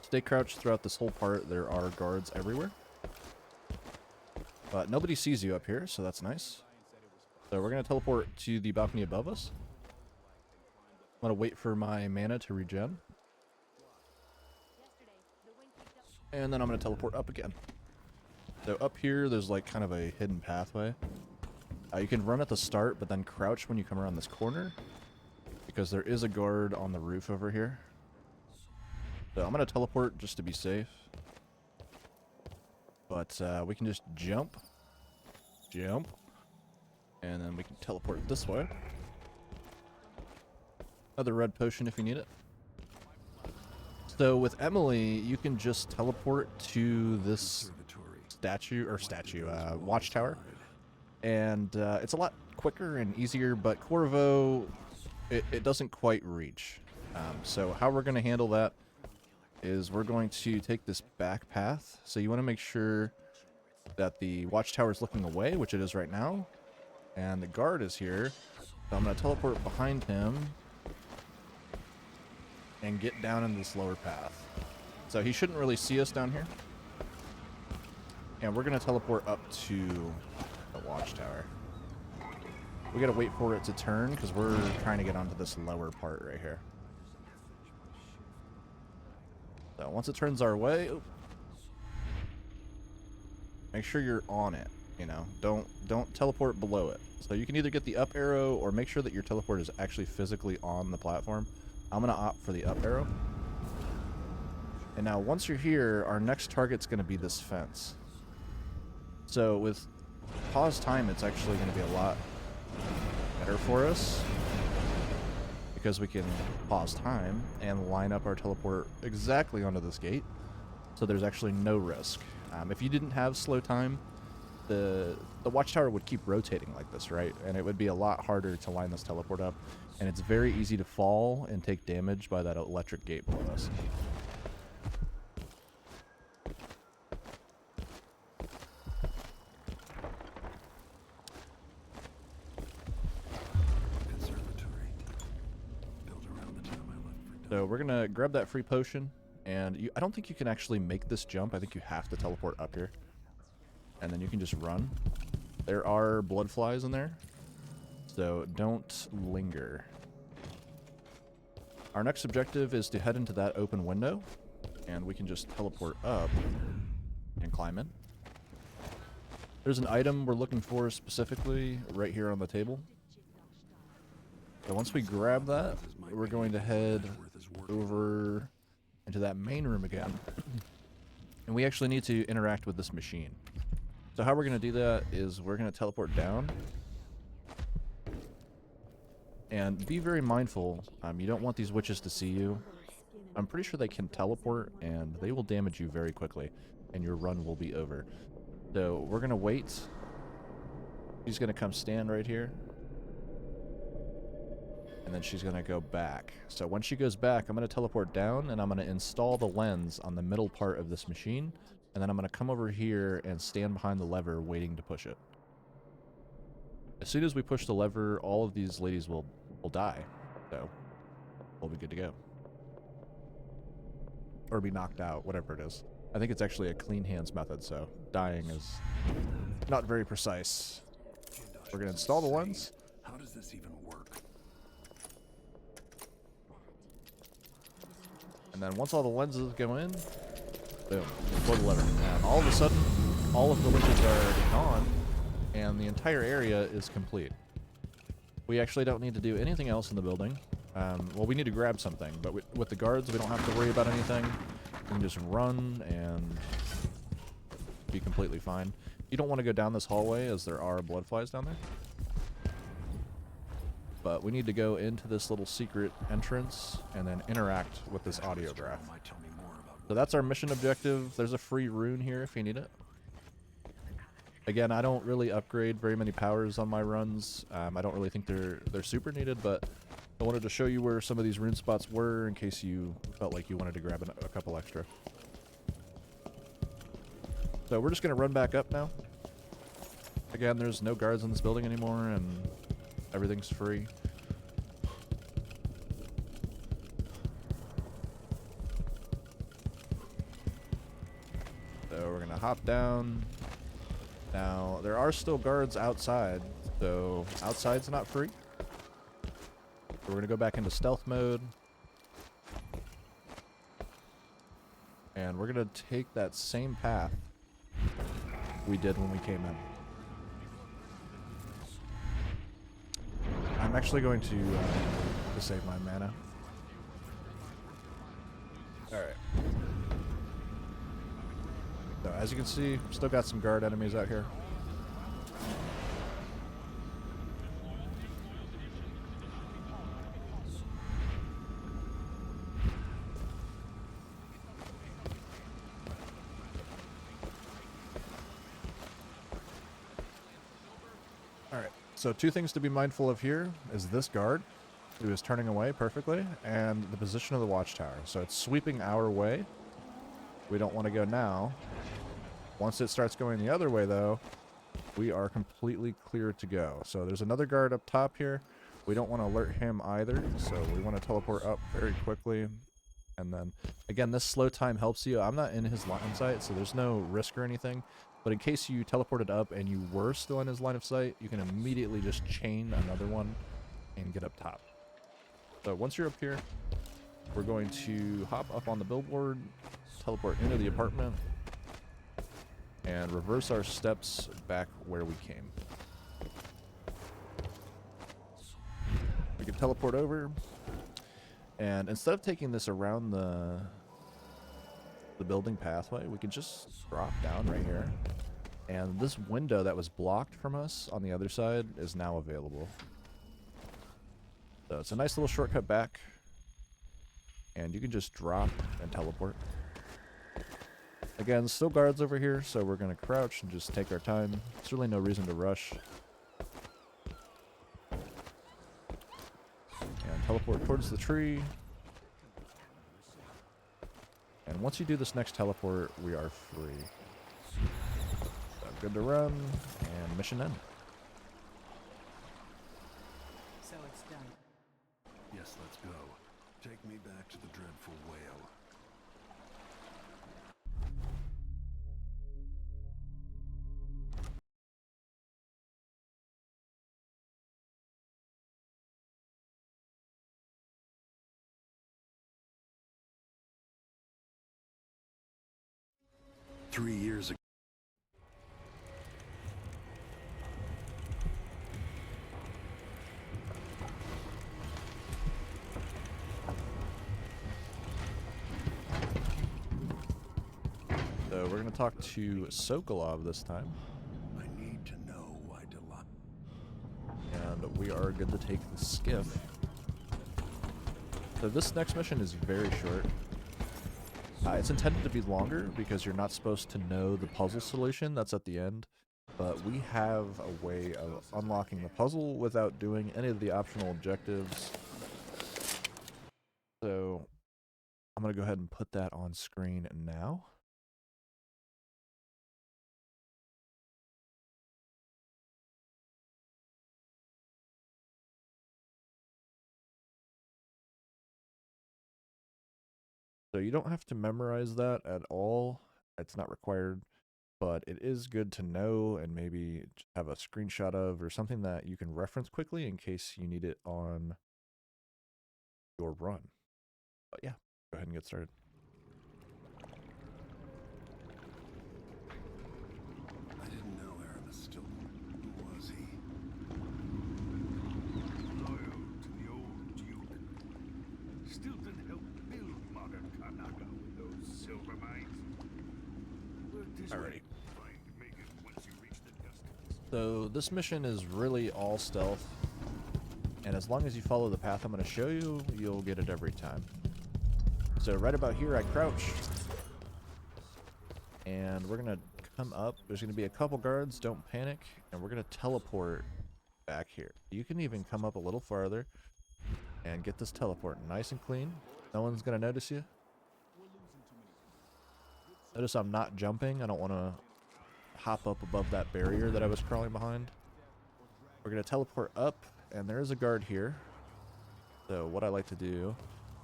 Stay crouched throughout this whole part. There are guards everywhere. But nobody sees you up here, so that's nice. So we're gonna teleport to the balcony above us. I'm gonna wait for my mana to regen. And then I'm gonna teleport up again. So up here, there's like kind of a hidden pathway. You can run at the start, but then crouch when you come around this corner, because there is a guard on the roof over here. So I'm going to teleport just to be safe. But we can just jump, and then we can teleport this way. Another red potion if you need it. So with Emily, you can just teleport to this watchtower. And it's a lot quicker and easier, but Corvo, it doesn't quite reach. So how we're going to handle that is we're going to take this back path. So you want to make sure that the watchtower is looking away, which it is right now. And the guard is here. So I'm going to teleport behind him and get down in this lower path. So he shouldn't really see us down here. And we're going to teleport up to the watchtower. We gotta wait for it to turn because we're trying to get onto this lower part right here. So once it turns our way, make sure you're on it. You know, don't teleport below it. So you can either get the up arrow or make sure that your teleport is actually physically on the platform. I'm gonna opt for the up arrow. And now once you're here, our next target's gonna be this fence. So with pause time, it's actually gonna be a lot better for us because we can pause time and line up our teleport exactly onto this gate. So there's actually no risk. If you didn't have slow time, the watchtower would keep rotating like this, right? And it would be a lot harder to line this teleport up. And it's very easy to fall and take damage by that electric gate below us. Conservatory. Built around the time I left for So we're gonna grab that free potion, and I don't think you can actually make this jump. I think you have to teleport up here. And then you can just run. There are blood flies in there, so don't linger. Our next objective is to head into that open window, and we can just teleport up and climb in. There's an item we're looking for specifically right here on the table. So once we grab that, we're going to head over into that main room again. And we actually need to interact with this machine. So how we're going to do that is we're going to teleport down. And be very mindful. You don't want these witches to see you. I'm pretty sure they can teleport, and they will damage you very quickly, and your run will be over. So we're going to wait. She's going to come stand right here. And then she's going to go back. So when she goes back, I'm going to teleport down, and I'm going to install the lens on the middle part of this machine. And then I'm going to come over here and stand behind the lever waiting to push it. As soon as we push the lever, all of these ladies will die. So we'll be good to go. Or be knocked out, whatever it is. I think it's actually a clean hands method, so dying is not very precise. We're going to install the lens. How does this even work? And then once all the lenses go in, boom, pull the lever. And all of a sudden, all of the witches are gone, and the entire area is complete. We actually don't need to do anything else in the building. Well, we need to grab something, but with the guards, we don't have to worry about anything. We can just run and be completely fine. You don't want to go down this hallway, as there are blood flies down there. But we need to go into this little secret entrance and then interact with this audiograph. Might tell me more about So that's our mission objective. There's a free rune here if you need it. Again, I don't really upgrade very many powers on my runs. I don't really think they're super needed, but I wanted to show you where some of these rune spots were in case you felt like you wanted to grab a couple extra. So we're just going to run back up now. Again, there's no guards in this building anymore, and everything's free. So we're going to hop down. Now, there are still guards outside, so outside's not free. We're going to go back into stealth mode. And we're going to take that same path we did when we came in. I'm actually going to save my mana. Alright. So as you can see, still got some guard enemies out here. Alright, so two things to be mindful of here is this guard, who is turning away perfectly, and the position of the watchtower. So it's sweeping our way. We don't want to go now. Once it starts going the other way, though, we are completely clear to go. So there's another guard up top here. We don't want to alert him either, so we want to teleport up very quickly. And then, again, this slow time helps you. I'm not in his line of sight, so there's no risk or anything. But in case you teleported up and you were still in his line of sight, you can immediately just chain another one and get up top. So once you're up here, we're going to hop up on the billboard teleport into the apartment, and reverse our steps back where we came. We can teleport over, and instead of taking this around the building pathway, we can just drop down right here. And this window that was blocked from us on the other side is now available. So it's a nice little shortcut back. And you can just drop and teleport. Again, still guards over here, so we're going to crouch and just take our time. There's really no reason to rush. And teleport towards the tree. And once you do this next teleport, we are free. So good to run, and mission end. So it's done. Yes, let's go. Take me back to the dreadful whale. Three years ago. So we're going to talk to Sokolov this time. I need to know why And we are good to take the skiff. So this next mission is very short. It's intended to be longer because you're not supposed to know the puzzle solution that's at the end. But we have a way of unlocking the puzzle without doing any of the optional objectives. So I'm going to go ahead and put that on screen now. So you don't have to memorize that at all. It's not required, but it is good to know and maybe have a screenshot of or something that you can reference quickly in case you need it on your run. But yeah, go ahead and get started. I didn't know Aramis still. Who was he? Loyal to the old Duke. Still didn't help build modern Kanaka with those silver mines. Worked his Alrighty. way to find Megan once you reach the destinies. So this mission is really all stealth. And as long as you follow the path I'm going to show you, you'll get it every time. So right about here, I crouch. And we're going to come up. There's going to be a couple guards. Don't panic. And we're going to teleport back here. You can even come up a little farther and get this teleport nice and clean. No one's going to notice you. Notice I'm not jumping. I don't want to hop up above that barrier that I was crawling behind. We're going to teleport up. And there is a guard here. So what I like to do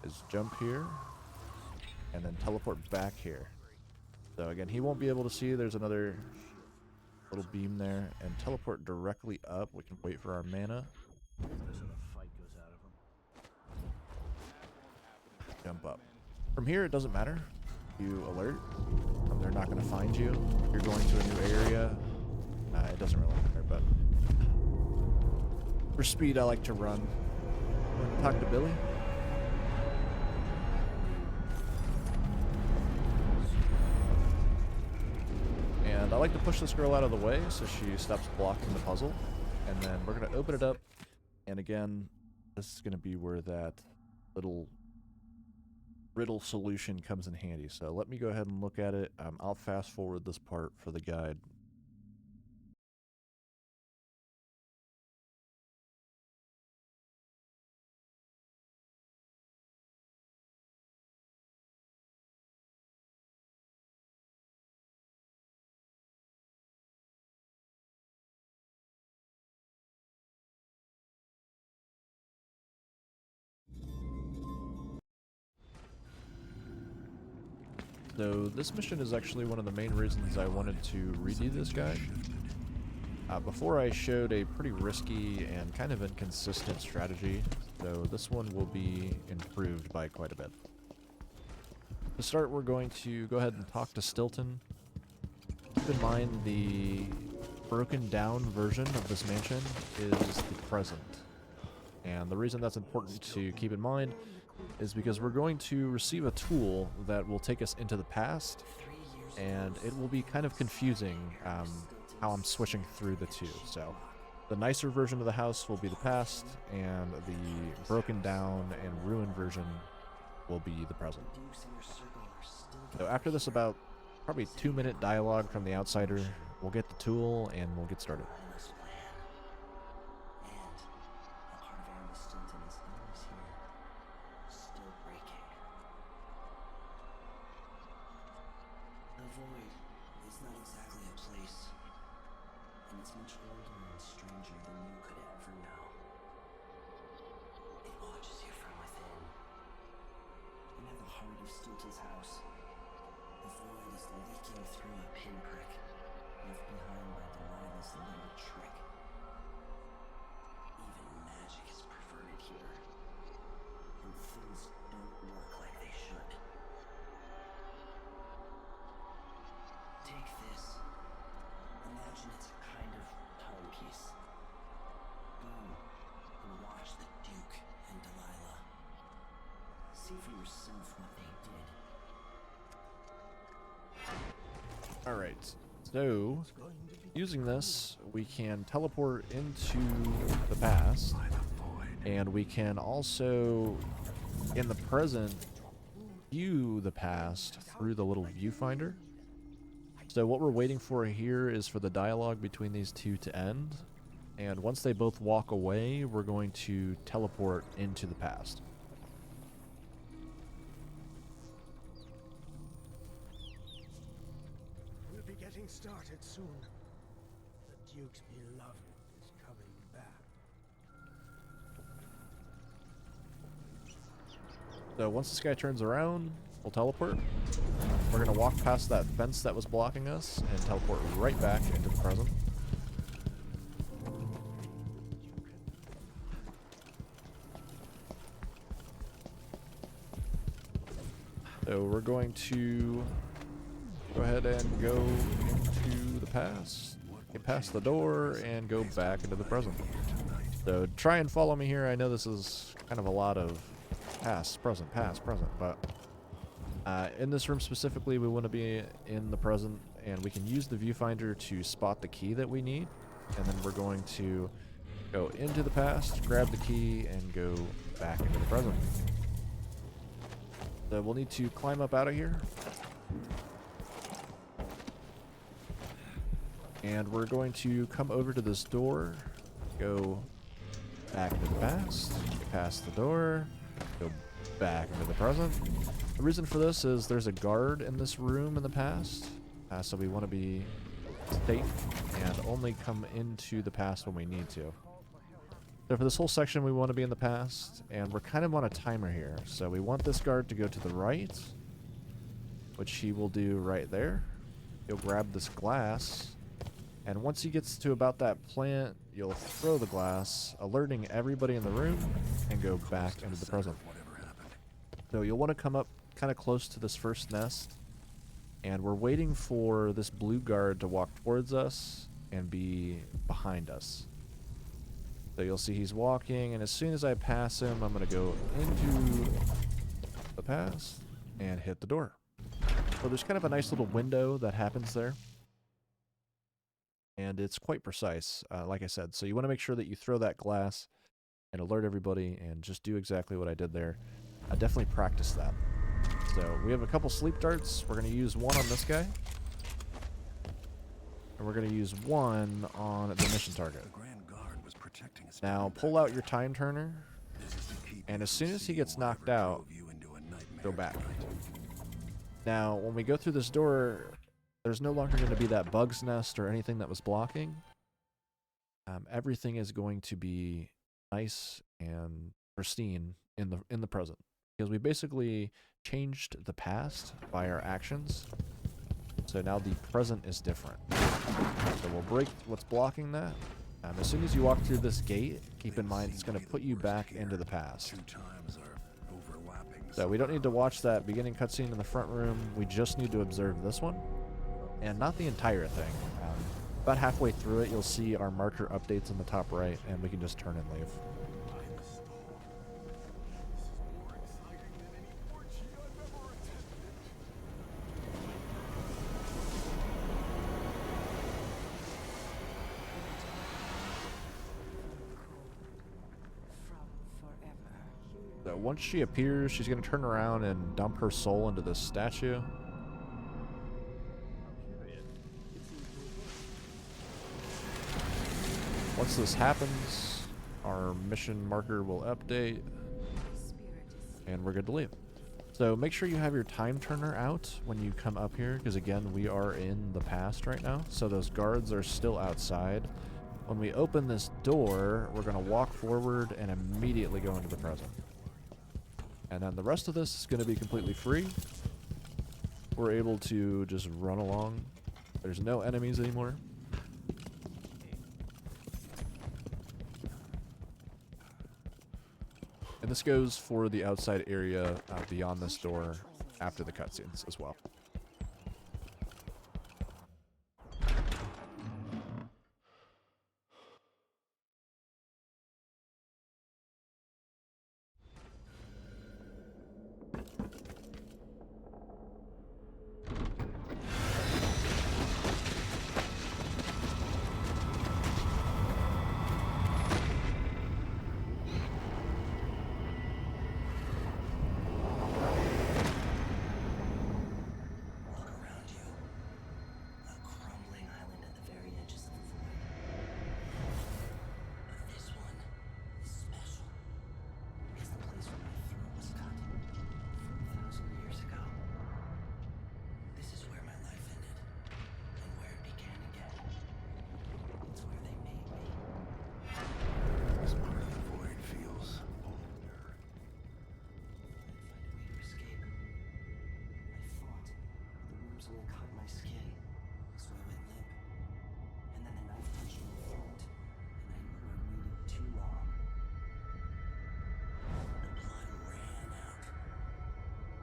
is jump here and then teleport back here. So again, he won't be able to see. There's another little beam there. And teleport directly up. We can wait for our mana. Jump up. From here, it doesn't matter. You alert. They're not going to find you. You're going to a new area. It doesn't really matter, but for speed, I like to run. Talk to Billy. And I like to push this girl out of the way so she stops blocking the puzzle. And then we're going to open it up. And again, this is going to be where that little riddle solution comes in handy. So let me go ahead and look at it. I'll fast forward this part for the guide. So this mission is actually one of the main reasons I wanted to redo this guide. Before I showed a pretty risky and kind of inconsistent strategy, so this one will be improved by quite a bit. To start, we're going to go ahead and talk to Stilton. Keep in mind the broken down version of this mansion is the present. And the reason that's important to keep in mind is because we're going to receive a tool that will take us into the past, and it will be kind of confusing how I'm switching through the two. So the nicer version of the house will be the past, and the broken down and ruined version will be the present. So after this about probably 2-minute dialogue from the outsider, we'll get the tool and we'll get started. Alright, so using this, we can teleport into the past, and we can also, in the present, view the past through the little viewfinder. So what we're waiting for here is for the dialogue between these two to end, and once they both walk away, we're going to teleport into the past. Started soon. The Duke's beloved is coming back. So once this guy turns around, we'll teleport. We're going to walk past that fence that was blocking us and teleport right back into the present. So we're going to go ahead and go into the past, get past the door, and go back into the present. So try and follow me here. I know this is kind of a lot of past, present, but in this room specifically, we want to be in the present, and we can use the viewfinder to spot the key that we need, and then we're going to go into the past, grab the key, and go back into the present. So we'll need to climb up out of here. And we're going to come over to this door, go back into the past, past the door, go back into the present. The reason for this is there's a guard in this room in the past, so we want to be safe and only come into the past when we need to. So for this whole section, we want to be in the past, and we're kind of on a timer here. So we want this guard to go to the right, which he will do right there. He'll grab this glass. And once he gets to about that plant, you'll throw the glass, alerting everybody in the room, and go back into the present. So you'll want to come up kind of close to this first nest, and we're waiting for this blue guard to walk towards us and be behind us. So you'll see he's walking, and as soon as I pass him, I'm going to go into the past and hit the door. So there's kind of a nice little window that happens there. And it's quite precise, like I said. So you want to make sure that you throw that glass and alert everybody and just do exactly what I did there. I definitely practice that. So we have a couple sleep darts. We're going to use one on this guy. And we're going to use one on the mission target. Now pull out your time turner. And as soon as he gets knocked out, go back. Now when we go through this door, there's no longer going to be that bug's nest or anything that was blocking. Everything is going to be nice and pristine in the present, because we basically changed the past by our actions. So now the present is different. So we'll break what's blocking that. As soon as you walk through this gate, keep in mind it's going to put you back into the past. 2 times are overlapping So we don't need to watch that beginning cutscene in the front room. We just need to observe this one, and not the entire thing. About halfway through it, you'll see our marker updates in the top right, and we can just turn and leave. So once she appears, she's going to turn around and dump her soul into this statue. Once this happens, our mission marker will update, and we're good to leave. So make sure you have your time turner out when you come up here, because again, we are in the past right now, so those guards are still outside. When we open this door, we're going to walk forward and immediately go into the present. And then the rest of this is going to be completely free. We're able to just run along. There's no enemies anymore. And this goes for the outside area beyond this door after the cutscenes as well. Look around you. A crumbling island at the very edges of the void. But this one is special. It's the place where my throat was cut 4,000 years ago. This is where my life ended, and where it began again. It's where they made me. This part of the void feels older. I'd find a way to escape. I fought. The worms only caught my skin, so I went limp. And then the knife touched my throat, and I knew I waited too long. The blood ran out,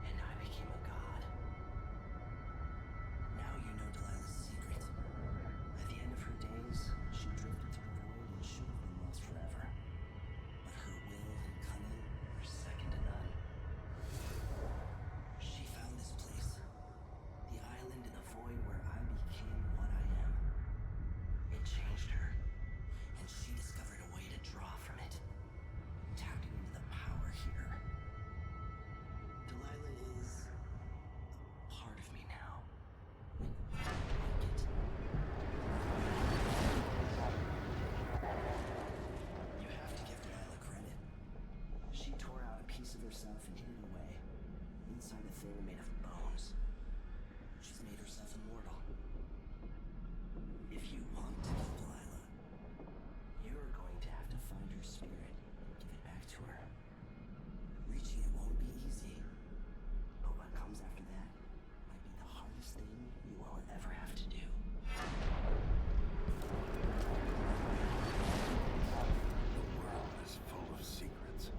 and I became a god. Now you know Delilah's secret. At the end of her days, she drifted to the void and should have been lost forever. But her will and cunning were second to none. She found this place, the island in the void where I became what I am. It changed her, and she discovered a way to draw from it, tapping into the power here. Delilah is a part of me now. And I like it. You have to give Delilah credit. She tore out a piece of herself and hid it away, inside a thing made of bones. She's made herself immortal. If you want to kill Delilah, you're going to have to find her spirit and give it back to her. Reaching it won't be easy, but what comes after that might be the hardest thing you will ever have to do. The world is full of secrets.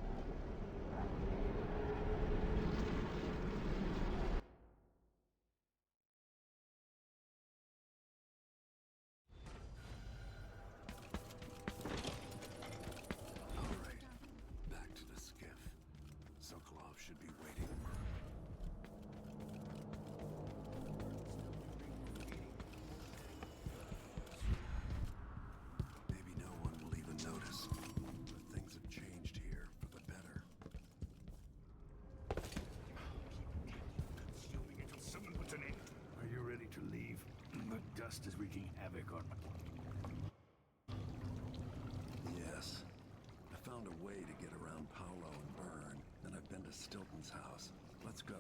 All right, back to the skiff. Sokolov should be waiting. Maybe no one will even notice, but things have changed here for the better. Consuming until someone puts an end. Are you ready to leave? The dust is wreaking havoc on my... Yes. I found a way to get around Paolo and Byrne, and I've been to Stilton's house. Let's go.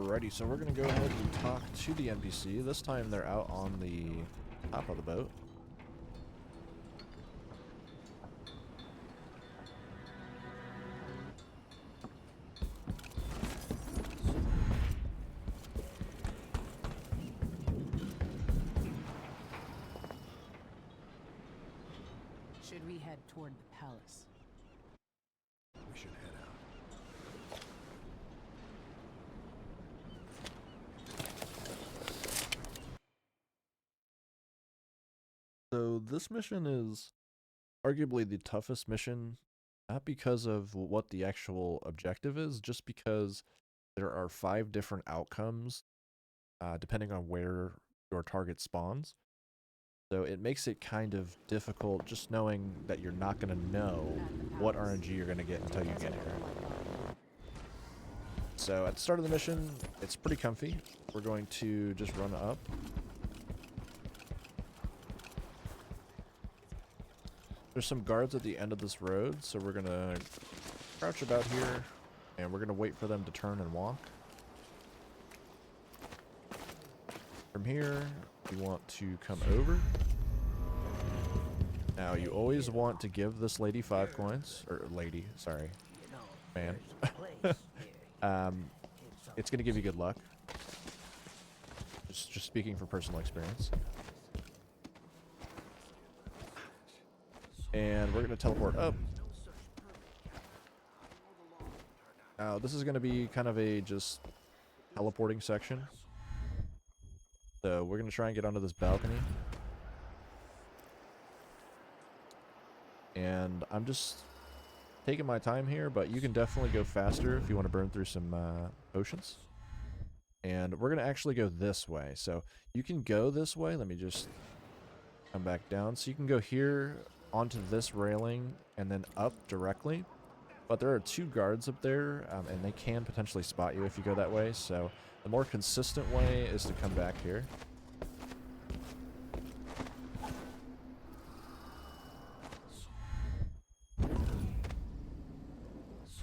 Alrighty, so we're gonna go ahead and talk to the NPC. This time they're out on the top of the boat. Should we head toward the palace? We should head out. So this mission is arguably the toughest mission, not because of what the actual objective is, just because there are 5 different outcomes depending on where your target spawns. So it makes it kind of difficult just knowing that you're not going to know what RNG you're going to get until you get here. So at the start of the mission, it's pretty comfy. We're going to just run up. There's some guards at the end of this road, so we're going to crouch about here, and we're going to wait for them to turn and walk. From here, you want to come over. Now, you always want to give this lady 5 coins. Or lady, sorry. Man. It's going to give you good luck. Just speaking from personal experience. And we're going to teleport up. Now, this is going to be kind of a just teleporting section. So we're going to try and get onto this balcony. And I'm just taking my time here, but you can definitely go faster if you want to burn through some potions. And we're going to actually go this way. So you can go this way. Let me just come back down. So you can go here onto this railing and then up directly. But there are 2 guards up there, and they can potentially spot you if you go that way. So the more consistent way is to come back here.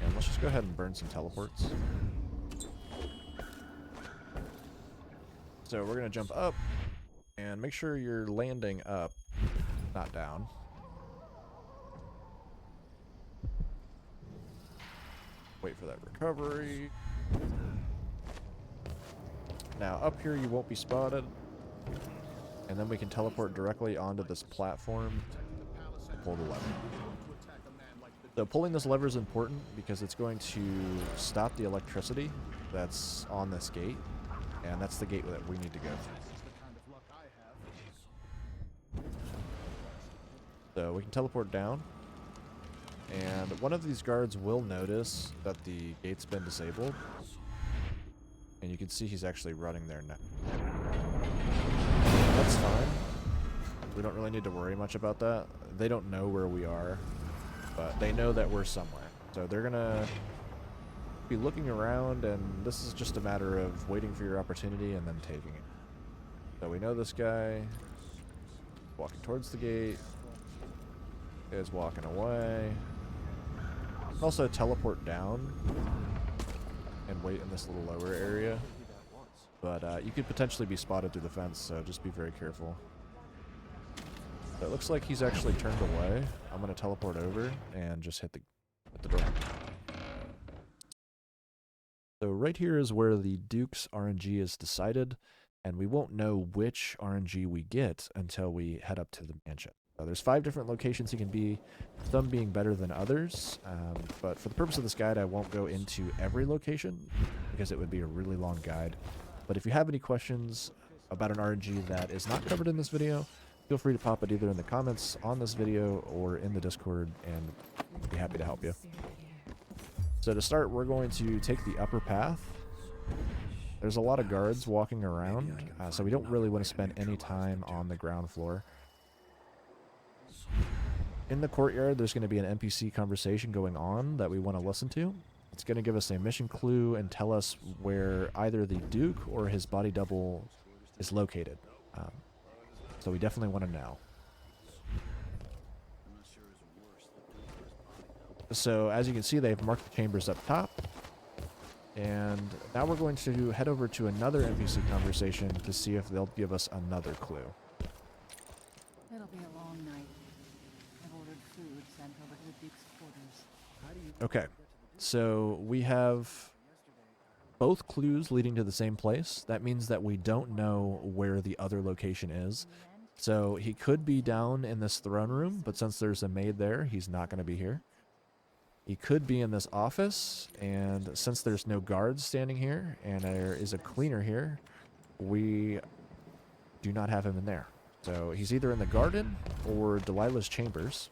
And let's just go ahead and burn some teleports. So we're going to jump up, and make sure you're landing up, not down. Wait for that recovery. Now, up here you won't be spotted. And then we can teleport directly onto this platform and pull the lever. So pulling this lever is important because it's going to stop the electricity that's on this gate. And that's the gate that we need to go through. So we can teleport down. And one of these guards will notice that the gate's been disabled. And you can see he's actually running there now. That's fine. We don't really need to worry much about that. They don't know where we are, but they know that we're somewhere. So they're gonna be looking around, and this is just a matter of waiting for your opportunity and then taking it. So we know this guy walking towards the gate. Is walking away. Also teleport down and wait in this little lower area. But you could potentially be spotted through the fence, so just be very careful. So it looks like he's actually turned away. I'm going to teleport over and just hit the door. So right here is where the Duke's RNG is decided, and we won't know which RNG we get until we head up to the mansion. So there's 5 different locations he can be, some being better than others, but for the purpose of this guide I won't go into every location because it would be a really long guide. But if you have any questions about an RNG that is not covered in this video, feel free to pop it either in the comments on this video or in the Discord, and I'd be happy to help you. So to start, we're going to take the upper path. There's a lot of guards walking around, so we don't really want to spend any time on the ground floor. In the courtyard, there's going to be an NPC conversation going on that we want to listen to. It's going to give us a mission clue and tell us where either the Duke or his body double is located. So we definitely want to know. So as you can see, they've marked the chambers up top. And now we're going to head over to another NPC conversation to see if they'll give us another clue. It'll be a long night. I've ordered food sent over to the Duke's quarters. Okay, so we have both clues leading to the same place. That means that we don't know where the other location is. So he could be down in this throne room, but since there's a maid there, he's not going to be here. He could be in this office, and since there's no guards standing here, and there is a cleaner here, we do not have him in there. So he's either in the garden or Delilah's chambers.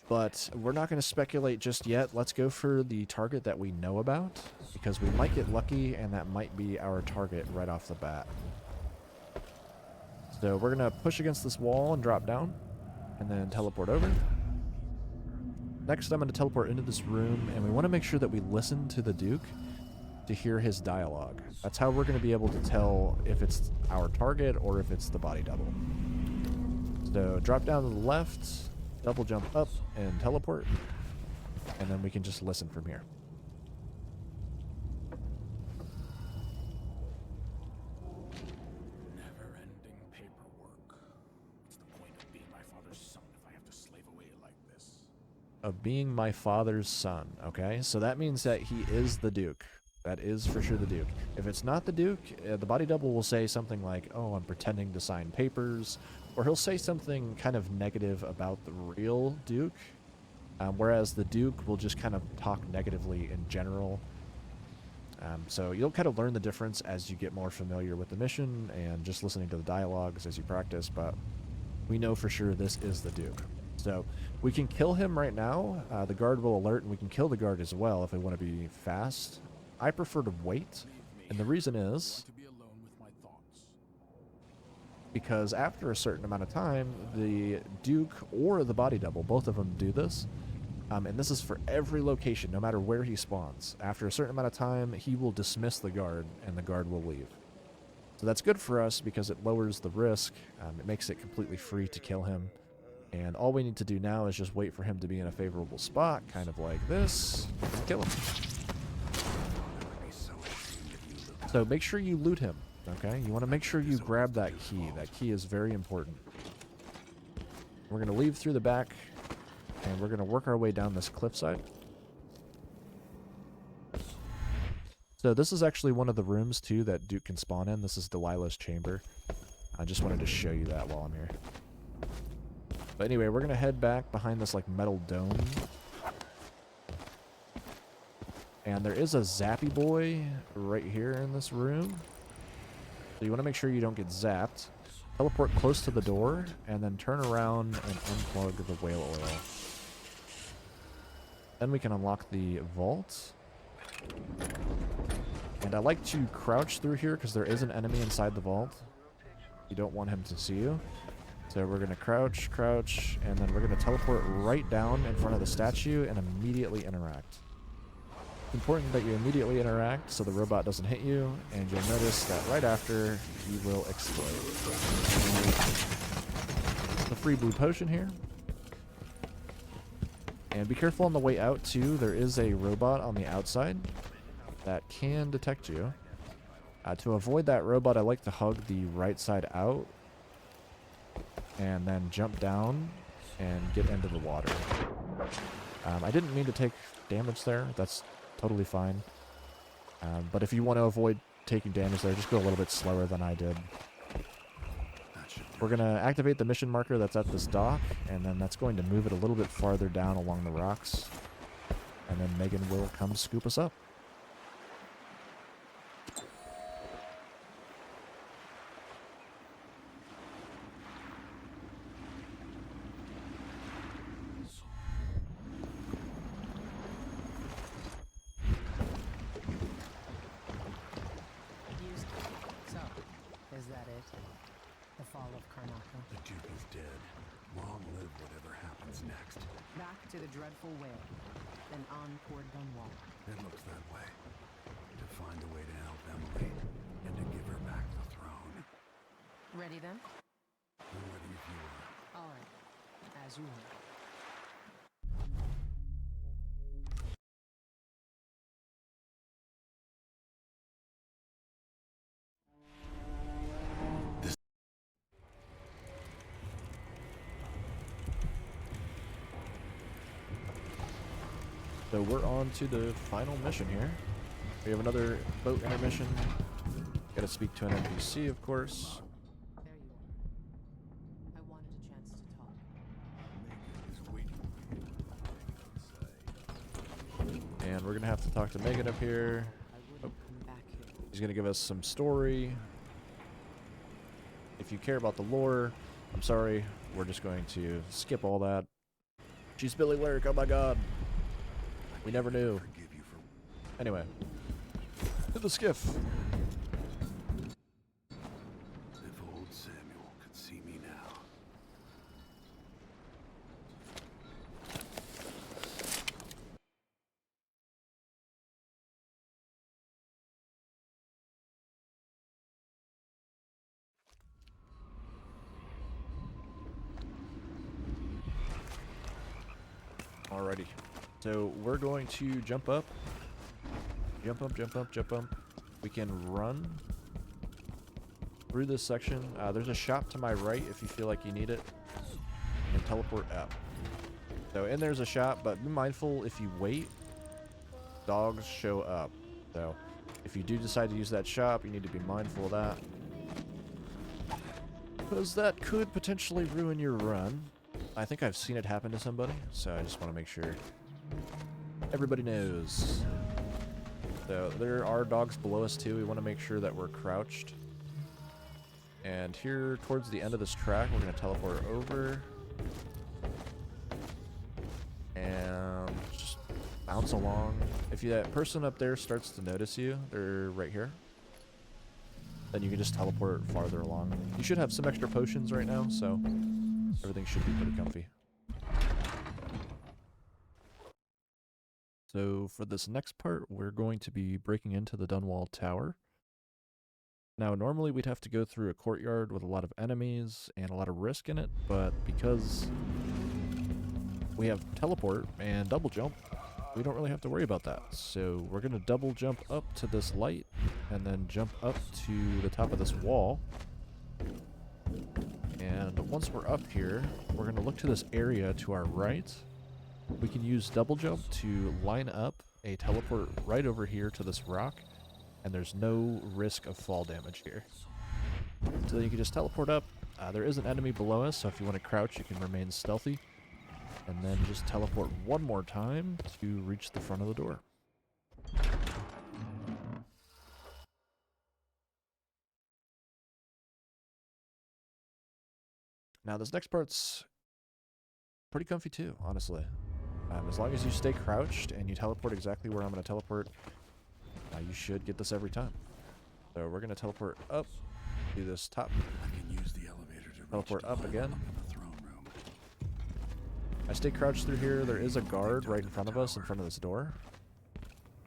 But we're not going to speculate just yet. Let's go for the target that we know about, because we might get lucky, and that might be our target right off the bat. So we're going to push against this wall and drop down, and then teleport over. Next, I'm going to teleport into this room, and we want to make sure that we listen to the Duke to hear his dialogue. That's how we're going to be able to tell if it's our target or if it's the body double. So drop down to the left, double jump up, and teleport, and then we can just listen from here. Never-ending paperwork. What's the point of being my father's son if I have to slave away like this? Of being my father's son, okay? So that means that he is the Duke. That is for sure the Duke. If it's not the Duke, the body double will say something like, oh, I'm pretending to sign papers, or he'll say something kind of negative about the real Duke, whereas the Duke will just kind of talk negatively in general. So you'll kind of learn the difference as you get more familiar with the mission and just listening to the dialogues as you practice, but we know for sure this is the Duke. So we can kill him right now. The guard will alert, and we can kill the guard as well if we want to be fast. I prefer to wait, and the reason is To be alone with my thoughts. because after a certain amount of time, the Duke or the body double, both of them do this, and this is for every location, no matter where he spawns. After a certain amount of time, he will dismiss the guard, and the guard will leave. So that's good for us because it lowers the risk. It makes it completely free to kill him. And all we need to do now is just wait for him to be in a favorable spot, kind of like this, and kill him. So make sure you loot him, okay? You want to make sure you grab that key. That key is very important. We're going to leave through the back, and we're going to work our way down this cliffside. So this is actually one of the rooms, too, that Duke can spawn in. This is Delilah's chamber. I just wanted to show you that while I'm here. But anyway, we're going to head back behind this, like, metal dome. And there is a zappy boy right here in this room. So you want to make sure you don't get zapped. Teleport close to the door, and then turn around and unplug the whale oil. Then we can unlock the vault. And I like to crouch through here because there is an enemy inside the vault. You don't want him to see you. So we're going to crouch, crouch, and then we're going to teleport right down in front of the statue and immediately interact. It's important that you immediately interact so the robot doesn't hit you, and you'll notice that right after, he will explode. The free blue potion here. And be careful on the way out, too. There is a robot on the outside that can detect you. To avoid that robot, I like to hug the right side out and then jump down and get into the water. I didn't mean to take damage there. That's totally fine. But if you want to avoid taking damage there, just go a little bit slower than I did. We're going to activate the mission marker that's at this dock, and then that's going to move it a little bit farther down along the rocks. And then Megan will come scoop us up. So, is that it? The fall of Karnaka? The Duke is dead. Long live whatever happens next. Back to the dreadful whale, then on toward Dunwall. It looks that way. To find a way to help Emily, and to give her back the throne. Ready then? I'm ready if you are. All right. As you were. So we're on to the final mission here. We have another boat intermission. Gotta speak to an NPC, of course. There you are. I wanted a chance to talk. And we're gonna have to talk to Megan up here. I wouldn't come back here. He's gonna give us some story. If you care about the lore, I'm sorry, we're just going to skip all that. She's Billy Lyric, oh my god. We never knew. Forgive you for Anyway, to the skiff. if old Samuel could see me now. Alrighty. So we're going to jump up. Jump up, jump up, jump up. We can run through this section. There's a shop to my right if you feel like you need it. And teleport up. So, and there's a shop, but be mindful if you wait, dogs show up. So, if you do decide to use that shop, you need to be mindful of that. Because that could potentially ruin your run. I think I've seen it happen to somebody, so I just want to make sure everybody knows. So there are dogs below us too. We want to make sure that we're crouched. And here towards the end of this track, we're going to teleport over. And just bounce along. If that person up there starts to notice you, they're right here, then you can just teleport farther along. You should have some extra potions right now, so everything should be pretty comfy. So for this next part, we're going to be breaking into the Dunwall Tower. Now, normally we'd have to go through a courtyard with a lot of enemies and a lot of risk in it, but because we have teleport and double jump, we don't really have to worry about that. So we're going to double jump up to this light and then jump up to the top of this wall. And once we're up here, we're going to look to this area to our right. We can use double jump to line up a teleport right over here to this rock, and there's no risk of fall damage here. So then you can just teleport up. There is an enemy below us, so if you want to crouch, you can remain stealthy. And then just teleport one more time to reach the front of the door. Now this next part's pretty comfy too, honestly. As long as you stay crouched and you teleport exactly where I'm going to teleport, you should get this every time. So we're going to teleport up to this top. I can use the elevator to Teleport reach up to again. the throne room. I stay crouched through here. There is a guard right in front of us, in front of this door.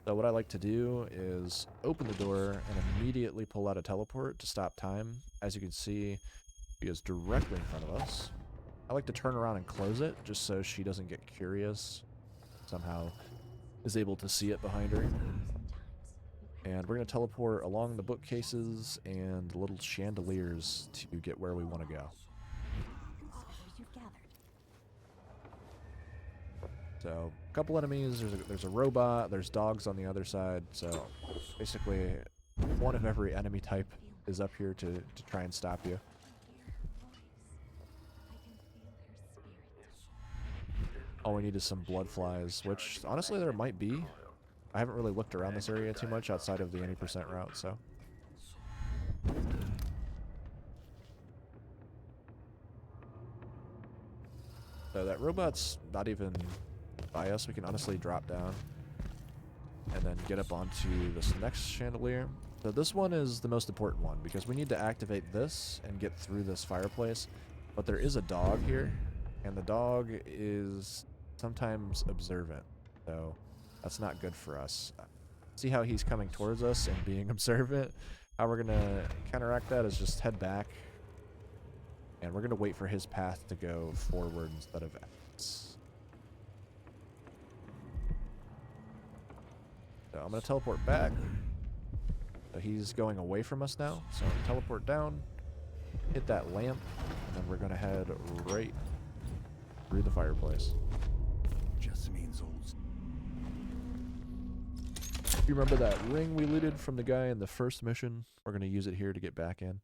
So what I like to do is open the door and immediately pull out a teleport to stop time. As you can see, he is directly in front of us. I like to turn around and close it just so she doesn't get curious. Somehow is able to see it behind her. And we're going to teleport along the bookcases and little chandeliers to get where we want to go. So, a couple enemies, there's a robot, there's dogs on the other side, so basically one of every enemy type is up here to try and stop you. All we need is some blood flies, which honestly there might be. I haven't really looked around this area too much outside of the any percent route, so. So that robot's not even by us. We can honestly drop down and then get up onto this next chandelier. So this one is the most important one because we need to activate this and get through this fireplace. But there is a dog here, and the dog is sometimes observant, so that's not good for us. See how he's coming towards us and being observant? How we're gonna counteract that is just head back, and we're gonna wait for his path to go forward instead of X. So I'm gonna teleport back. So he's going away from us now, so I'm gonna teleport down, hit that lamp, and then we're gonna head right through the fireplace. Just means old. You remember that ring we looted from the guy in the first mission? We're going to use it here to get back in.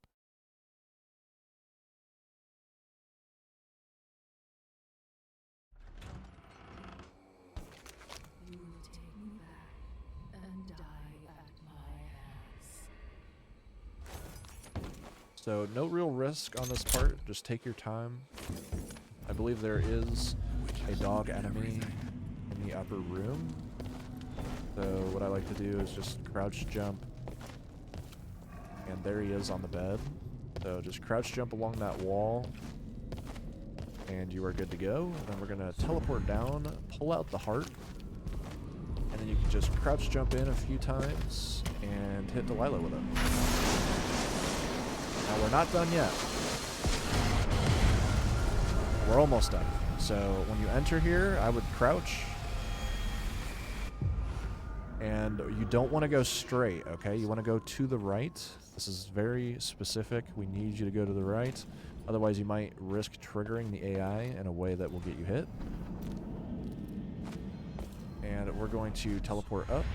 You will take me back and die at my hands. So no real risk on this part. Just take your time. I believe there is a dog enemy in the upper room. So what I like to do is just crouch jump. And there he is on the bed. So just crouch jump along that wall. And you are good to go. Then we're going to teleport down, pull out the heart. And then you can just crouch jump in a few times and hit Delilah with it. Now we're not done yet. We're almost done. So when you enter here, I would crouch. And you don't want to go straight, okay? You want to go to the right. This is very specific. We need you to go to the right. Otherwise, you might risk triggering the AI in a way that will get you hit. And we're going to teleport up.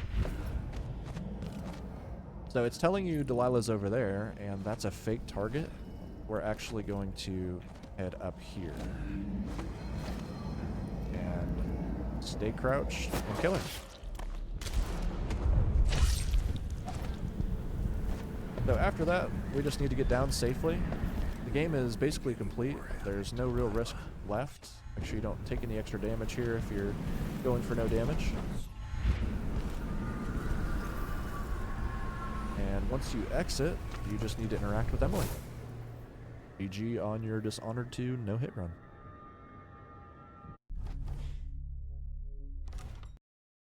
So it's telling you Delilah's over there, and that's a fake target. We're actually going to head up here. And stay crouched and kill her. So after that, we just need to get down safely. The game is basically complete. There's no real risk left. Make sure you don't take any extra damage here if you're going for no damage. And once you exit, you just need to interact with Emily. GG on your Dishonored 2 no-hit run.